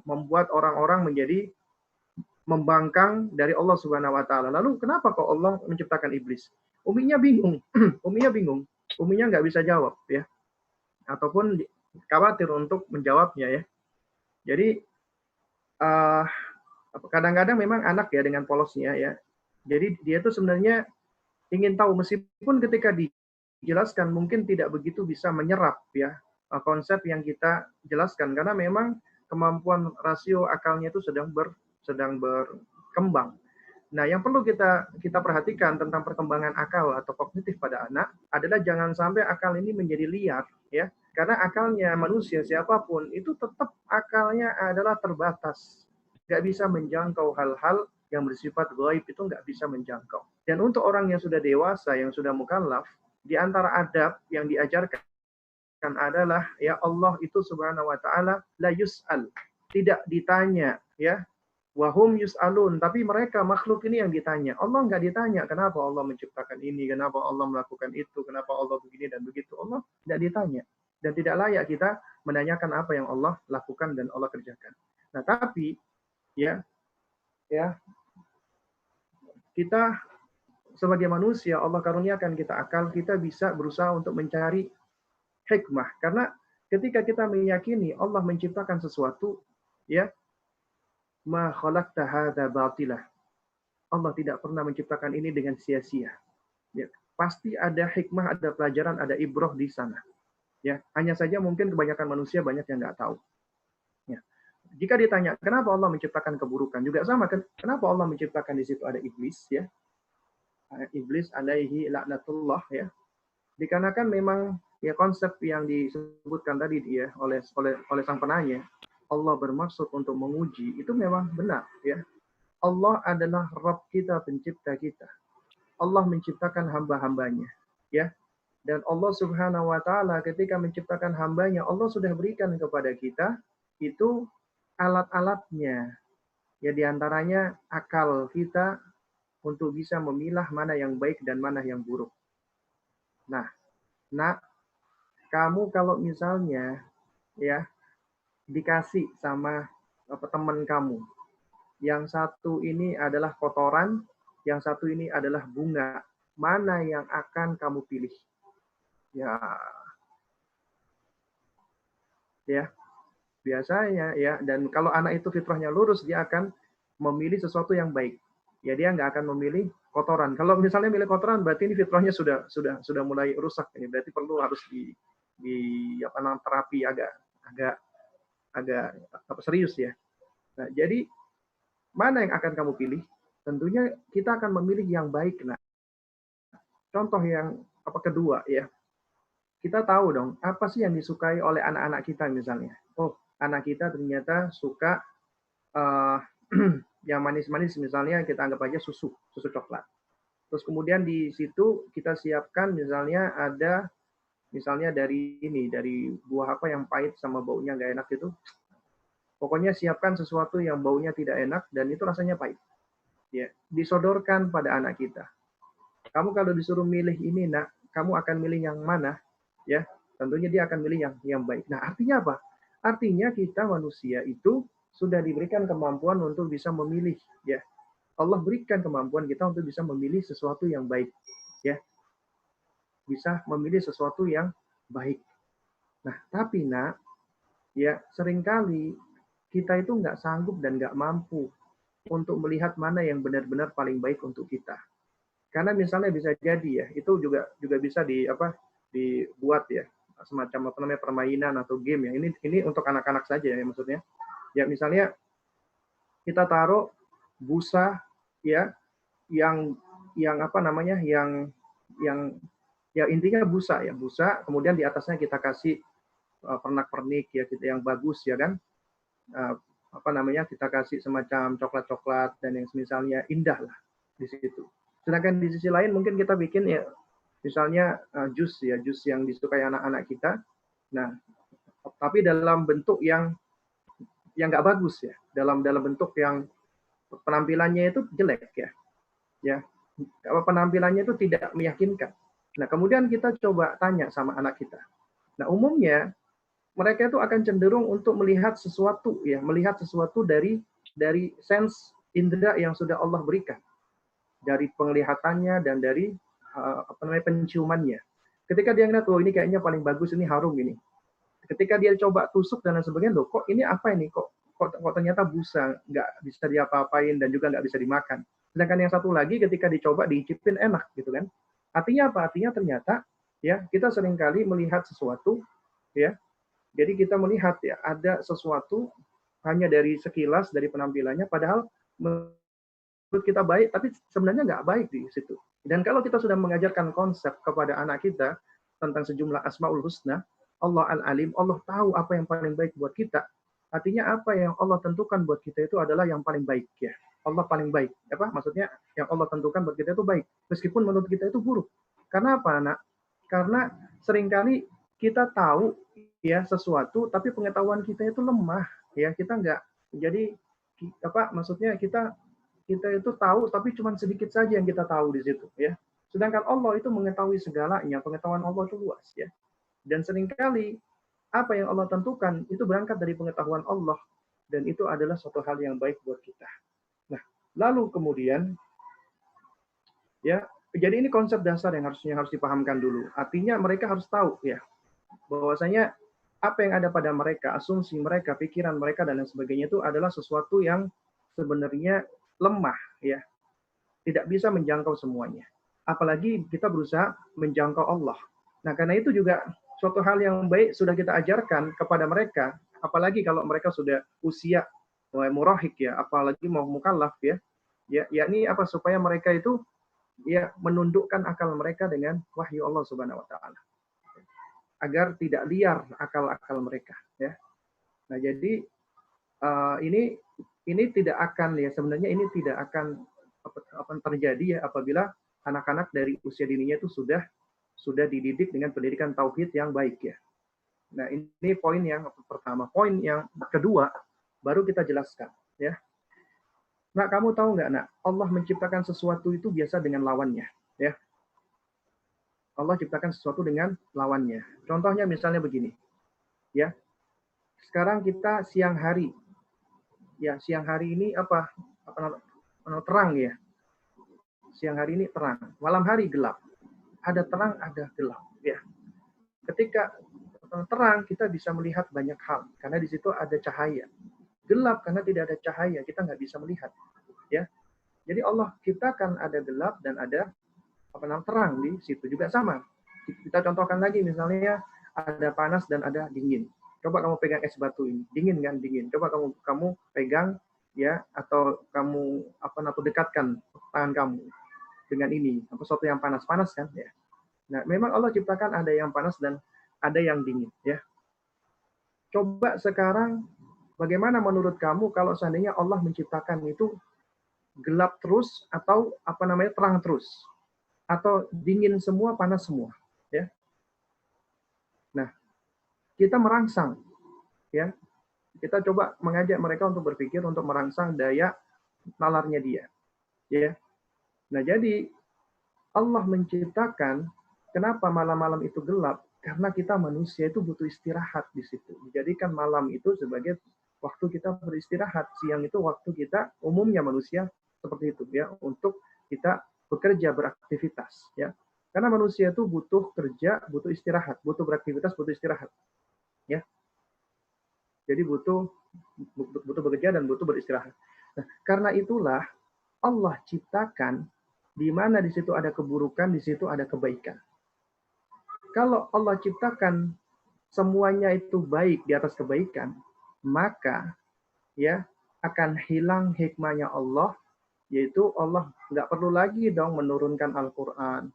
membuat orang-orang menjadi membangkang dari Allah Subhanahu wa taala. Lalu kenapa kok Allah menciptakan iblis? Uminya bingung. Uminya bingung. Uminya nggak bisa jawab ya. Ataupun khawatir untuk menjawabnya ya. Jadi kadang-kadang memang anak ya dengan polosnya ya. Jadi dia tuh sebenarnya ingin tahu meskipun ketika dijelaskan mungkin tidak begitu bisa menyerap ya konsep yang kita jelaskan karena memang kemampuan rasio akalnya itu sedang berkembang. Nah, yang perlu kita perhatikan tentang perkembangan akal atau kognitif pada anak adalah jangan sampai akal ini menjadi liar ya. Karena akalnya manusia siapapun itu tetap akalnya adalah terbatas. Nggak bisa menjangkau hal-hal yang bersifat gaib itu nggak bisa menjangkau. Dan untuk orang yang sudah dewasa, yang sudah mukallaf, di antara adab yang diajarkan adalah ya Allah itu Subhanahu wa taala la yus'al, tidak ditanya ya. Wahum yus'alun, tapi mereka makhluk ini yang ditanya. Allah nggak ditanya kenapa Allah menciptakan ini, kenapa Allah melakukan itu, kenapa Allah begini dan begitu. Allah tidak ditanya. Dan tidak layak kita menanyakan apa yang Allah lakukan dan Allah kerjakan. Nah, tapi ya kita sebagai manusia Allah karuniakan kita akal, kita bisa berusaha untuk mencari hikmah. Karena ketika kita meyakini Allah menciptakan sesuatu, ya, ma khalaqta hadza batilah. Allah tidak pernah menciptakan ini dengan sia-sia. Ya, pasti ada hikmah, ada pelajaran, ada ibroh di sana. Ya, hanya saja mungkin kebanyakan manusia banyak yang nggak tahu. Ya. Jika ditanya kenapa Allah menciptakan keburukan, juga sama kan? Kenapa Allah menciptakan di situ ada iblis? Ya, iblis alaihi laknatullah ya. Dikarenakan memang ya konsep yang disebutkan tadi dia oleh sang penanya, Allah bermaksud untuk menguji itu memang benar ya. Allah adalah Rabb kita, pencipta kita. Allah menciptakan hamba-hambanya ya. Dan Allah Subhanahu wa taala ketika menciptakan hambanya, Allah sudah berikan kepada kita itu alat-alatnya. Ya diantaranya akal kita untuk bisa memilah mana yang baik dan mana yang buruk. Nah, kamu kalau misalnya ya dikasih sama teman kamu, yang satu ini adalah kotoran, yang satu ini adalah bunga, mana yang akan kamu pilih? Ya, biasanya ya, dan kalau anak itu fitrahnya lurus, dia akan memilih sesuatu yang baik. Ya dia nggak akan memilih kotoran. Kalau misalnya milih kotoran, berarti ini fitrahnya sudah mulai rusak. Ini berarti perlu harus di terapi agak serius ya. Nah, jadi mana yang akan kamu pilih? Tentunya kita akan memilih yang baik. Nah, contoh yang kedua ya. Kita tahu dong, apa sih yang disukai oleh anak-anak kita misalnya. Oh, anak kita ternyata suka yang manis-manis misalnya kita anggap aja susu coklat. Terus kemudian di situ kita siapkan misalnya ada dari buah apa yang pahit sama baunya nggak enak itu. Pokoknya siapkan sesuatu yang baunya tidak enak dan itu rasanya pahit. Ya, disodorkan pada anak kita. Kamu kalau disuruh milih ini, nak, kamu akan milih yang mana? Ya, tentunya dia akan milih yang baik. Nah, artinya apa? Artinya kita manusia itu sudah diberikan kemampuan untuk bisa memilih, ya. Allah berikan kemampuan kita untuk bisa memilih sesuatu yang baik, ya. bisa memilih sesuatu yang baik. Nah, tapi nak, ya seringkali kita itu nggak sanggup dan nggak mampu untuk melihat mana yang benar-benar paling baik untuk kita. Karena misalnya bisa jadi ya, itu juga bisa dibuat ya semacam apa namanya permainan atau game ya. Ini untuk anak-anak saja ya maksudnya. Ya misalnya kita taruh busa ya yang apa namanya yang ya intinya busa ya busa kemudian di atasnya kita kasih pernak-pernik ya kita yang bagus ya kan. Apa namanya kita kasih semacam coklat-coklat dan yang misalnya indah lah di situ. Sedangkan di sisi lain mungkin kita bikin ya misalnya jus ya jus yang disukai anak-anak kita. Nah, tapi dalam bentuk yang nggak bagus ya, dalam bentuk yang penampilannya itu jelek ya, ya penampilannya itu tidak meyakinkan. Nah, kemudian kita coba tanya sama anak kita. Nah, umumnya mereka itu akan cenderung untuk melihat sesuatu ya, melihat sesuatu dari sense indera yang sudah Allah berikan, dari penglihatannya dan dari apa namanya penciumannya. Ketika dia ngeliat, oh ini kayaknya paling bagus, ini harum ini. Ketika dia coba tusuk dan lain sebagainya, loh kok ini apa ini kok ternyata busa, nggak bisa diapa-apain dan juga nggak bisa dimakan. Sedangkan yang satu lagi ketika dicoba diicipin enak gitu kan. Artinya apa? Artinya ternyata ya kita seringkali melihat sesuatu ya. Jadi kita melihat ya ada sesuatu hanya dari sekilas dari penampilannya padahal menurut kita baik tapi sebenarnya nggak baik di situ. Dan kalau kita sudah mengajarkan konsep kepada anak kita tentang sejumlah asmaul husna, Allah al-alim, Allah tahu apa yang paling baik buat kita. Artinya apa yang Allah tentukan buat kita itu adalah yang paling baik ya. Allah paling baik. Apa? Maksudnya yang Allah tentukan buat kita itu baik. Meskipun menurut kita itu buruk. Karena apa, Nak? Karena seringkali kita tahu ya sesuatu tapi pengetahuan kita itu lemah ya. Kita nggak jadi apa maksudnya kita itu tahu tapi cuma sedikit saja yang kita tahu di situ ya. Sedangkan Allah itu mengetahui segalanya, pengetahuan Allah itu luas ya. Dan seringkali apa yang Allah tentukan itu berangkat dari pengetahuan Allah dan itu adalah suatu hal yang baik buat kita. Nah, lalu kemudian ya, jadi ini konsep dasar yang harus dipahamkan dulu. Artinya mereka harus tahu ya bahwasanya apa yang ada pada mereka, asumsi mereka, pikiran mereka dan lain sebagainya itu adalah sesuatu yang sebenarnya lemah ya. Tidak bisa menjangkau semuanya. Apalagi kita berusaha menjangkau Allah. Nah, karena itu juga suatu hal yang baik sudah kita ajarkan kepada mereka, apalagi kalau mereka sudah usia mulai murahik ya, apalagi mau mukallaf ya. Ya, yakni apa supaya mereka itu ya menundukkan akal mereka dengan wahyu Allah Subhanahu wa taala. Agar tidak liar akal-akal mereka ya. Nah, jadi ini tidak akan ya sebenarnya ini tidak akan apa terjadi ya apabila anak-anak dari usia dininya itu sudah dididik dengan pendidikan tauhid yang baik ya. Nah, ini poin yang pertama. Poin yang kedua baru kita jelaskan ya. Nah, kamu tahu nggak, Nak? Allah menciptakan sesuatu itu biasa dengan lawannya ya. Allah ciptakan sesuatu dengan lawannya. Contohnya misalnya begini. Ya. Sekarang kita siang hari. Ya, siang hari ini apa terang ya. Siang hari ini terang, malam hari gelap. Ada terang, ada gelap ya. Ketika terang kita bisa melihat banyak hal karena di situ ada cahaya. Gelap karena tidak ada cahaya, kita nggak bisa melihat ya. Jadi Allah ciptakan ada gelap dan ada terang di situ juga sama. Kita contohkan lagi misalnya ada panas dan ada dingin. Coba kamu pegang es batu ini, dingin kan dingin. Coba kamu pegang ya atau kamu dekatkan tangan kamu dengan ini, sesuatu yang panas-panas kan ya. Nah, memang Allah ciptakan ada yang panas dan ada yang dingin ya. Coba sekarang bagaimana menurut kamu kalau seandainya Allah menciptakan itu gelap terus atau terang terus atau dingin semua, panas semua ya. Nah, kita merangsang ya. Kita coba mengajak mereka untuk berpikir untuk merangsang daya nalarnya dia ya. Nah, jadi Allah menciptakan kenapa malam-malam itu gelap? Karena kita manusia itu butuh istirahat di situ. Dijadikan malam itu sebagai waktu kita beristirahat. Siang itu waktu kita umumnya manusia seperti itu ya untuk kita bekerja beraktivitas ya. Karena manusia itu butuh kerja, butuh istirahat, butuh beraktivitas, butuh istirahat. Ya, jadi butuh bekerja dan butuh beristirahat. Nah, karena itulah Allah ciptakan di mana di situ ada keburukan, di situ ada kebaikan. Kalau Allah ciptakan semuanya itu baik di atas kebaikan, maka ya akan hilang hikmahnya Allah, yaitu Allah nggak perlu lagi dong menurunkan Al-Quran,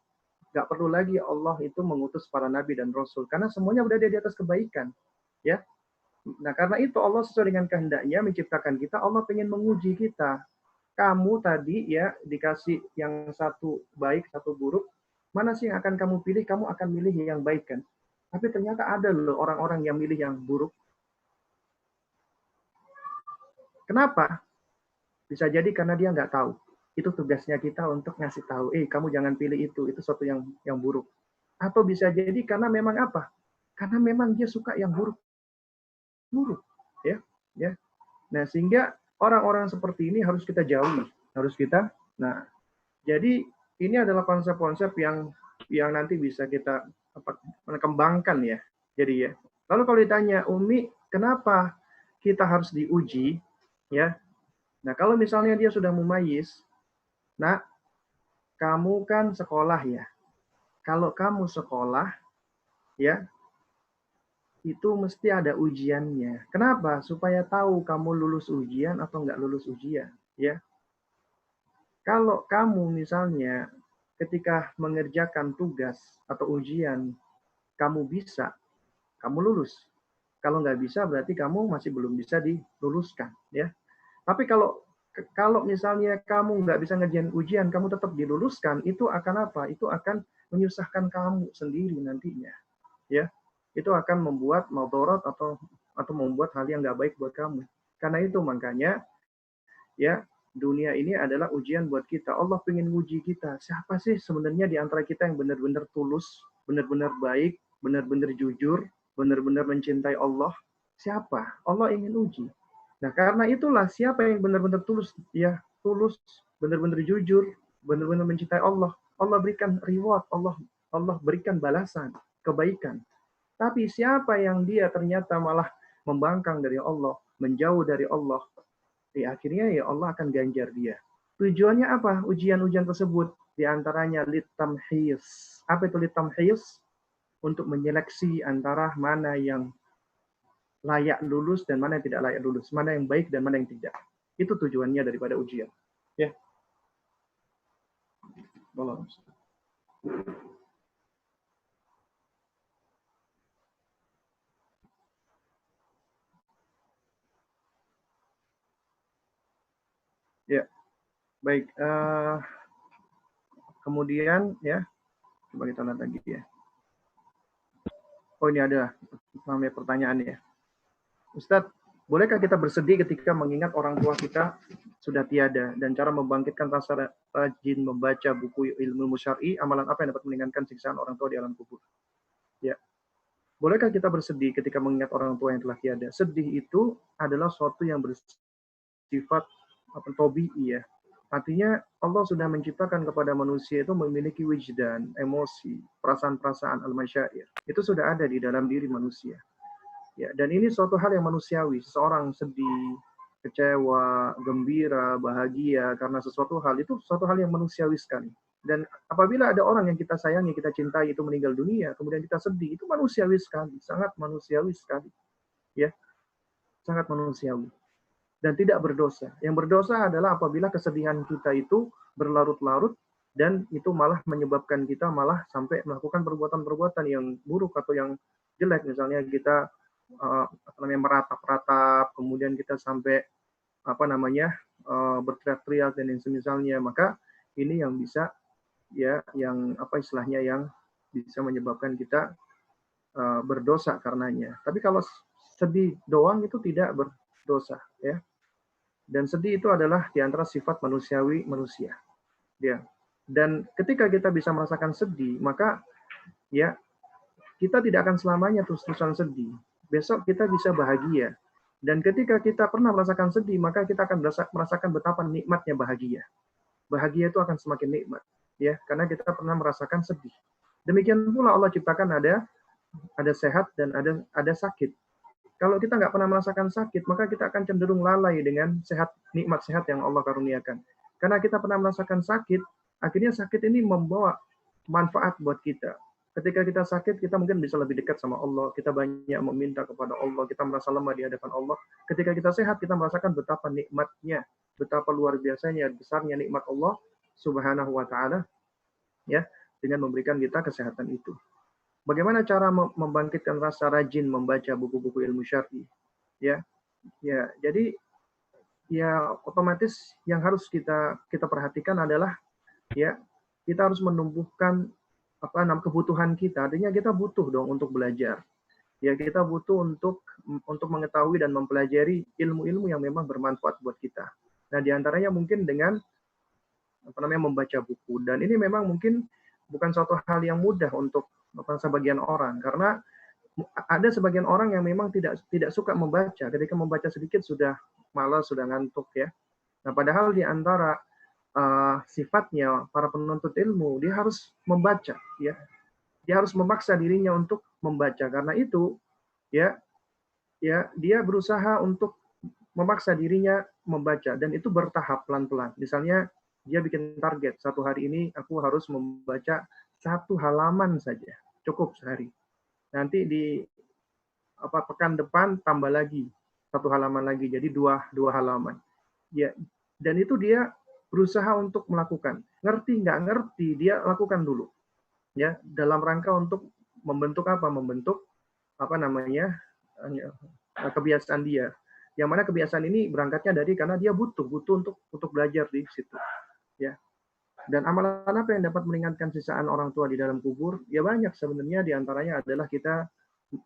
nggak perlu lagi Allah itu mengutus para nabi dan rasul, karena semuanya berada di atas kebaikan. Ya, nah karena itu Allah sesuai dengan kehendaknya menciptakan kita. Allah ingin menguji kita. Kamu tadi ya dikasih yang satu baik, satu buruk. Mana sih yang akan kamu pilih? Kamu akan milih yang baik kan? Tapi ternyata ada loh orang-orang yang milih yang buruk. Kenapa? Bisa jadi karena dia nggak tahu. Itu tugasnya kita untuk ngasih tahu. Kamu jangan pilih itu sesuatu yang buruk. Atau bisa jadi karena memang apa? Karena memang dia suka yang buruk, ya, ya. Nah, sehingga orang-orang seperti ini harus kita jauhi, harus kita. Nah, jadi ini adalah konsep-konsep yang nanti bisa kita kembangkan ya. Jadi ya. Lalu kalau ditanya Umi, kenapa kita harus diuji? Ya. Nah, kalau misalnya dia sudah mumayyiz, nah, kamu kan sekolah ya. Kalau kamu sekolah, ya, itu mesti ada ujiannya. Kenapa? Supaya tahu kamu lulus ujian atau nggak lulus ujian. Ya. Kalau kamu misalnya ketika mengerjakan tugas atau ujian, kamu bisa, kamu lulus. Kalau nggak bisa, berarti kamu masih belum bisa diluluskan. Ya. Tapi kalau misalnya kamu nggak bisa ngerjain ujian, kamu tetap diluluskan, itu akan apa? Itu akan menyusahkan kamu sendiri nantinya. Ya, itu akan membuat madarat atau membuat hal yang nggak baik buat kamu. Karena itu makanya ya dunia ini adalah ujian buat kita. Allah pengen uji kita. Siapa sih sebenarnya di antara kita yang benar-benar tulus, benar-benar baik, benar-benar jujur, benar-benar mencintai Allah? Siapa? Allah ingin uji. Nah, karena itulah siapa yang benar-benar tulus, ya tulus, benar-benar jujur, benar-benar mencintai Allah. Allah berikan reward, Allah berikan balasan, kebaikan. Tapi siapa yang dia ternyata malah membangkang dari Allah, menjauh dari Allah, akhirnya ya Allah akan ganjar dia. Tujuannya apa? Ujian-ujian tersebut di antaranya litamhis. Apa itu litamhis? Untuk menyeleksi antara mana yang layak lulus dan mana yang tidak layak lulus, mana yang baik dan mana yang tidak. Itu tujuannya daripada ujian. Ya. Allah. Ya, baik. Kemudian ya, coba kita lihat lagi ya. Oh, ini ada namanya pertanyaan ya. Ustadz, bolehkah kita bersedih ketika mengingat orang tua kita sudah tiada, dan cara membangkitkan rasa rajin membaca buku ilmu syar'i, amalan apa yang dapat meringankan siksaan orang tua di alam kubur? Ya. Bolehkah kita bersedih ketika mengingat orang tua yang telah tiada? Sedih itu adalah suatu yang bersifat tabi'i ya. Artinya Allah sudah menciptakan kepada manusia itu memiliki wijdan, emosi, perasaan-perasaan al-masyair. Itu sudah ada di dalam diri manusia. Ya, dan ini suatu hal yang manusiawi. Seseorang sedih, kecewa, gembira, bahagia karena sesuatu hal, itu suatu hal yang manusiawi sekali. Dan apabila ada orang yang kita sayangi, kita cintai itu meninggal dunia, kemudian kita sedih, itu manusiawi sekali, sangat manusiawi sekali. Ya, sangat manusiawi. Dan tidak berdosa. Yang berdosa adalah apabila kesedihan kita itu berlarut-larut dan itu malah menyebabkan kita malah sampai melakukan perbuatan-perbuatan yang buruk atau yang jelek. Misalnya kita meratap-ratap, kemudian kita sampai berteriak-teriak dan semisalnya, maka ini yang bisa ya yang istilahnya yang bisa menyebabkan kita berdosa karenanya. Tapi kalau sedih doang itu tidak berdosa ya. Dan sedih itu adalah di antara sifat manusiawi manusia. Ya. Dan ketika kita bisa merasakan sedih, maka ya kita tidak akan selamanya terus-terusan sedih. Besok kita bisa bahagia. Dan ketika kita pernah merasakan sedih, maka kita akan merasakan betapa nikmatnya bahagia. Bahagia itu akan semakin nikmat. ya, karena kita pernah merasakan sedih. Demikian pula Allah ciptakan ada sehat dan ada sakit. Kalau kita nggak pernah merasakan sakit, maka kita akan cenderung lalai dengan nikmat sehat yang Allah karuniakan. Karena kita pernah merasakan sakit, akhirnya sakit ini membawa manfaat buat kita. Ketika kita sakit, kita mungkin bisa lebih dekat sama Allah. Kita banyak meminta kepada Allah. Kita merasa lemah di hadapan Allah. Ketika kita sehat, kita merasakan betapa nikmatnya, betapa luar biasanya, besarnya nikmat Allah Subhanahu wa Ta'ala, ya, dengan memberikan kita kesehatan itu. Bagaimana cara membangkitkan rasa rajin membaca buku-buku ilmu syar'i? Ya, jadi ya otomatis yang harus kita perhatikan adalah ya kita harus menumbuhkan kebutuhan kita. Artinya kita butuh dong untuk belajar. Ya kita butuh untuk mengetahui dan mempelajari ilmu-ilmu yang memang bermanfaat buat kita. Nah, diantaranya mungkin dengan membaca buku. Dan ini memang mungkin bukan suatu hal yang mudah untuk sebagian orang, karena ada sebagian orang yang memang tidak suka membaca. Ketika membaca sedikit sudah malas, sudah ngantuk ya. Nah, padahal di antara sifatnya para penuntut ilmu, dia harus membaca ya. Dia harus memaksa dirinya untuk membaca. Karena itu ya dia berusaha untuk memaksa dirinya membaca, dan itu bertahap pelan-pelan. Misalnya dia bikin target, satu hari ini aku harus membaca 1 halaman saja, cukup sehari. Nanti di pekan depan tambah lagi 1 halaman lagi, jadi dua halaman. Ya, dan itu dia berusaha untuk melakukan. Ngerti nggak ngerti, dia lakukan dulu. Ya, dalam rangka untuk membentuk kebiasaan dia. Yang mana kebiasaan ini berangkatnya karena dia butuh untuk belajar di situ. Ya. Dan amalan apa yang dapat meringankan sisaan orang tua di dalam kubur? Ya banyak sebenarnya, diantaranya adalah kita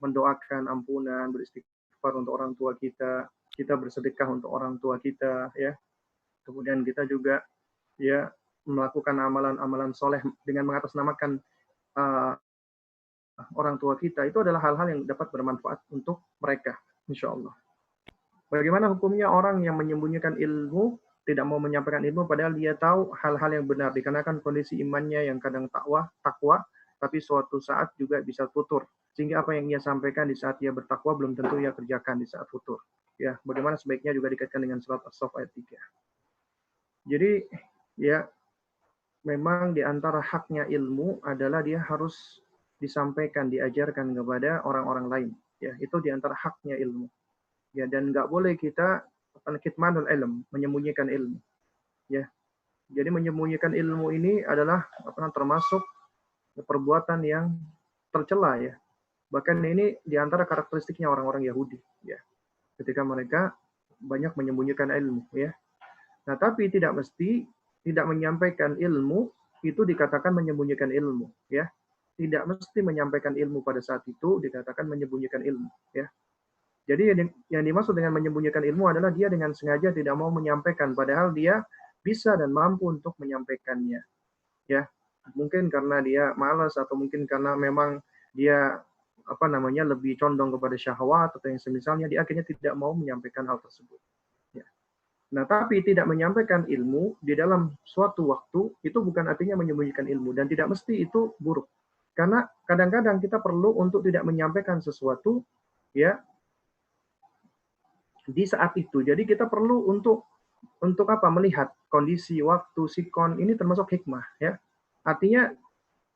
mendoakan ampunan, beristighfar untuk orang tua kita bersedekah untuk orang tua kita, ya. Kemudian kita juga ya melakukan amalan-amalan soleh dengan mengatasnamakan orang tua kita. Itu adalah hal-hal yang dapat bermanfaat untuk mereka, insya Allah. Bagaimana hukumnya orang yang menyembunyikan ilmu, tidak mau menyampaikan ilmu padahal dia tahu hal-hal yang benar, dikarenakan kondisi imannya yang kadang takwa, tapi suatu saat juga bisa futur. Sehingga apa yang ia sampaikan di saat ia bertakwa belum tentu ia kerjakan di saat futur. Ya, bagaimana sebaiknya juga dikaitkan dengan surat As-Saff ayat 3. Jadi, ya memang di antara haknya ilmu adalah dia harus disampaikan, diajarkan kepada orang-orang lain. Ya, itu di antara haknya ilmu. Ya, dan nggak boleh kita kitmanul ilm, menyembunyikan ilmu. Ya, jadi menyembunyikan ilmu ini adalah termasuk perbuatan yang tercela ya. Bahkan ini di antara karakteristiknya orang-orang Yahudi ya. Ketika mereka banyak menyembunyikan ilmu ya. Nah, tapi tidak mesti tidak menyampaikan ilmu itu dikatakan menyembunyikan ilmu ya. Tidak mesti menyampaikan ilmu pada saat itu dikatakan menyembunyikan ilmu ya. Jadi yang dimaksud dengan menyembunyikan ilmu adalah dia dengan sengaja tidak mau menyampaikan, padahal dia bisa dan mampu untuk menyampaikannya. Ya, mungkin karena dia malas atau mungkin karena memang dia lebih condong kepada syahwat atau yang semisalnya, dia akhirnya tidak mau menyampaikan hal tersebut. Ya. Nah, tapi tidak menyampaikan ilmu di dalam suatu waktu itu bukan artinya menyembunyikan ilmu, dan tidak mesti itu buruk. Karena kadang-kadang kita perlu untuk tidak menyampaikan sesuatu ya di saat itu. Jadi kita perlu untuk melihat kondisi, waktu, sikon, ini termasuk hikmah ya. Artinya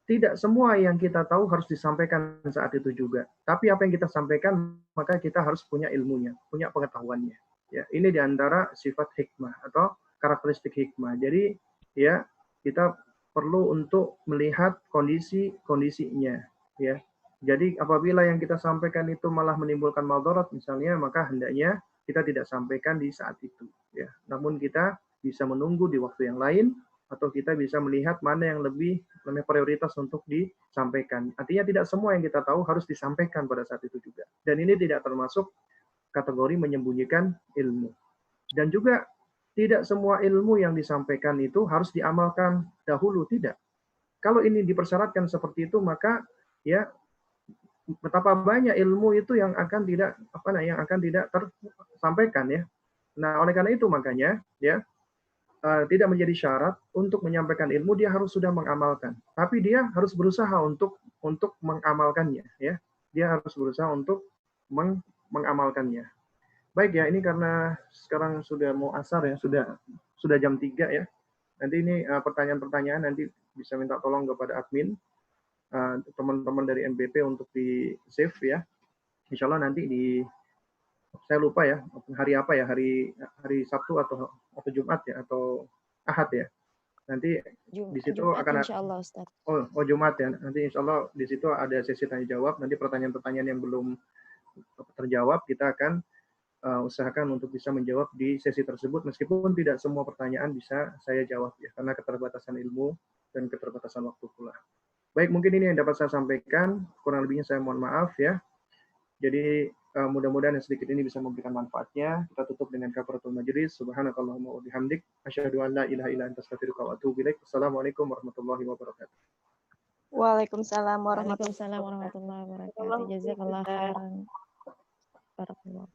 tidak semua yang kita tahu harus disampaikan saat itu juga. Tapi apa yang kita sampaikan maka kita harus punya ilmunya, punya pengetahuannya. Ya, ini diantara sifat hikmah atau karakteristik hikmah. Jadi ya kita perlu untuk melihat kondisinya ya. Jadi apabila yang kita sampaikan itu malah menimbulkan madarat misalnya, maka hendaknya kita tidak sampaikan di saat itu ya. Namun kita bisa menunggu di waktu yang lain, atau kita bisa melihat mana yang lebih prioritas untuk disampaikan. Artinya tidak semua yang kita tahu harus disampaikan pada saat itu juga. Dan ini tidak termasuk kategori menyembunyikan ilmu. Dan juga tidak semua ilmu yang disampaikan itu harus diamalkan dahulu, tidak. Kalau ini dipersyaratkan seperti itu, maka ya betapa banyak ilmu itu yang akan tidak tersampaikan ya. Nah, oleh karena itu makanya ya tidak menjadi syarat untuk menyampaikan ilmu dia harus sudah mengamalkan. Tapi dia harus berusaha untuk mengamalkannya, ya. Dia harus berusaha untuk mengamalkannya. Baik ya, ini karena sekarang sudah mau asar ya, sudah jam 3 ya. Nanti ini pertanyaan-pertanyaan nanti bisa minta tolong kepada admin, teman-teman dari NBP untuk di save ya. Insya Allah nanti saya lupa ya, hari apa ya, hari Sabtu atau Jumat ya, atau Ahad ya. Nanti di situ Jumat akan insya Allah Ustaz. Oh Jumat ya. Nanti insya Allah di situ ada sesi tanya jawab. Nanti pertanyaan-pertanyaan yang belum terjawab kita akan usahakan untuk bisa menjawab di sesi tersebut, meskipun tidak semua pertanyaan bisa saya jawab ya, karena keterbatasan ilmu dan keterbatasan waktu pula. Baik, mungkin ini yang dapat saya sampaikan. Kurang lebihnya saya mohon maaf ya. Jadi mudah-mudahan yang sedikit ini bisa memberikan manfaatnya. Kita tutup dengan kafaratul majelis. Subhanakallahumma wa bihamdik, asyhadu an la ilaha illa anta astaghfiruka wa atubu ilaik. Assalamualaikum warahmatullahi wabarakatuh. Waalaikumsalam Waalaikumsalam warahmatullahi wabarakatuh. Jazakallah khairan. Barakallah.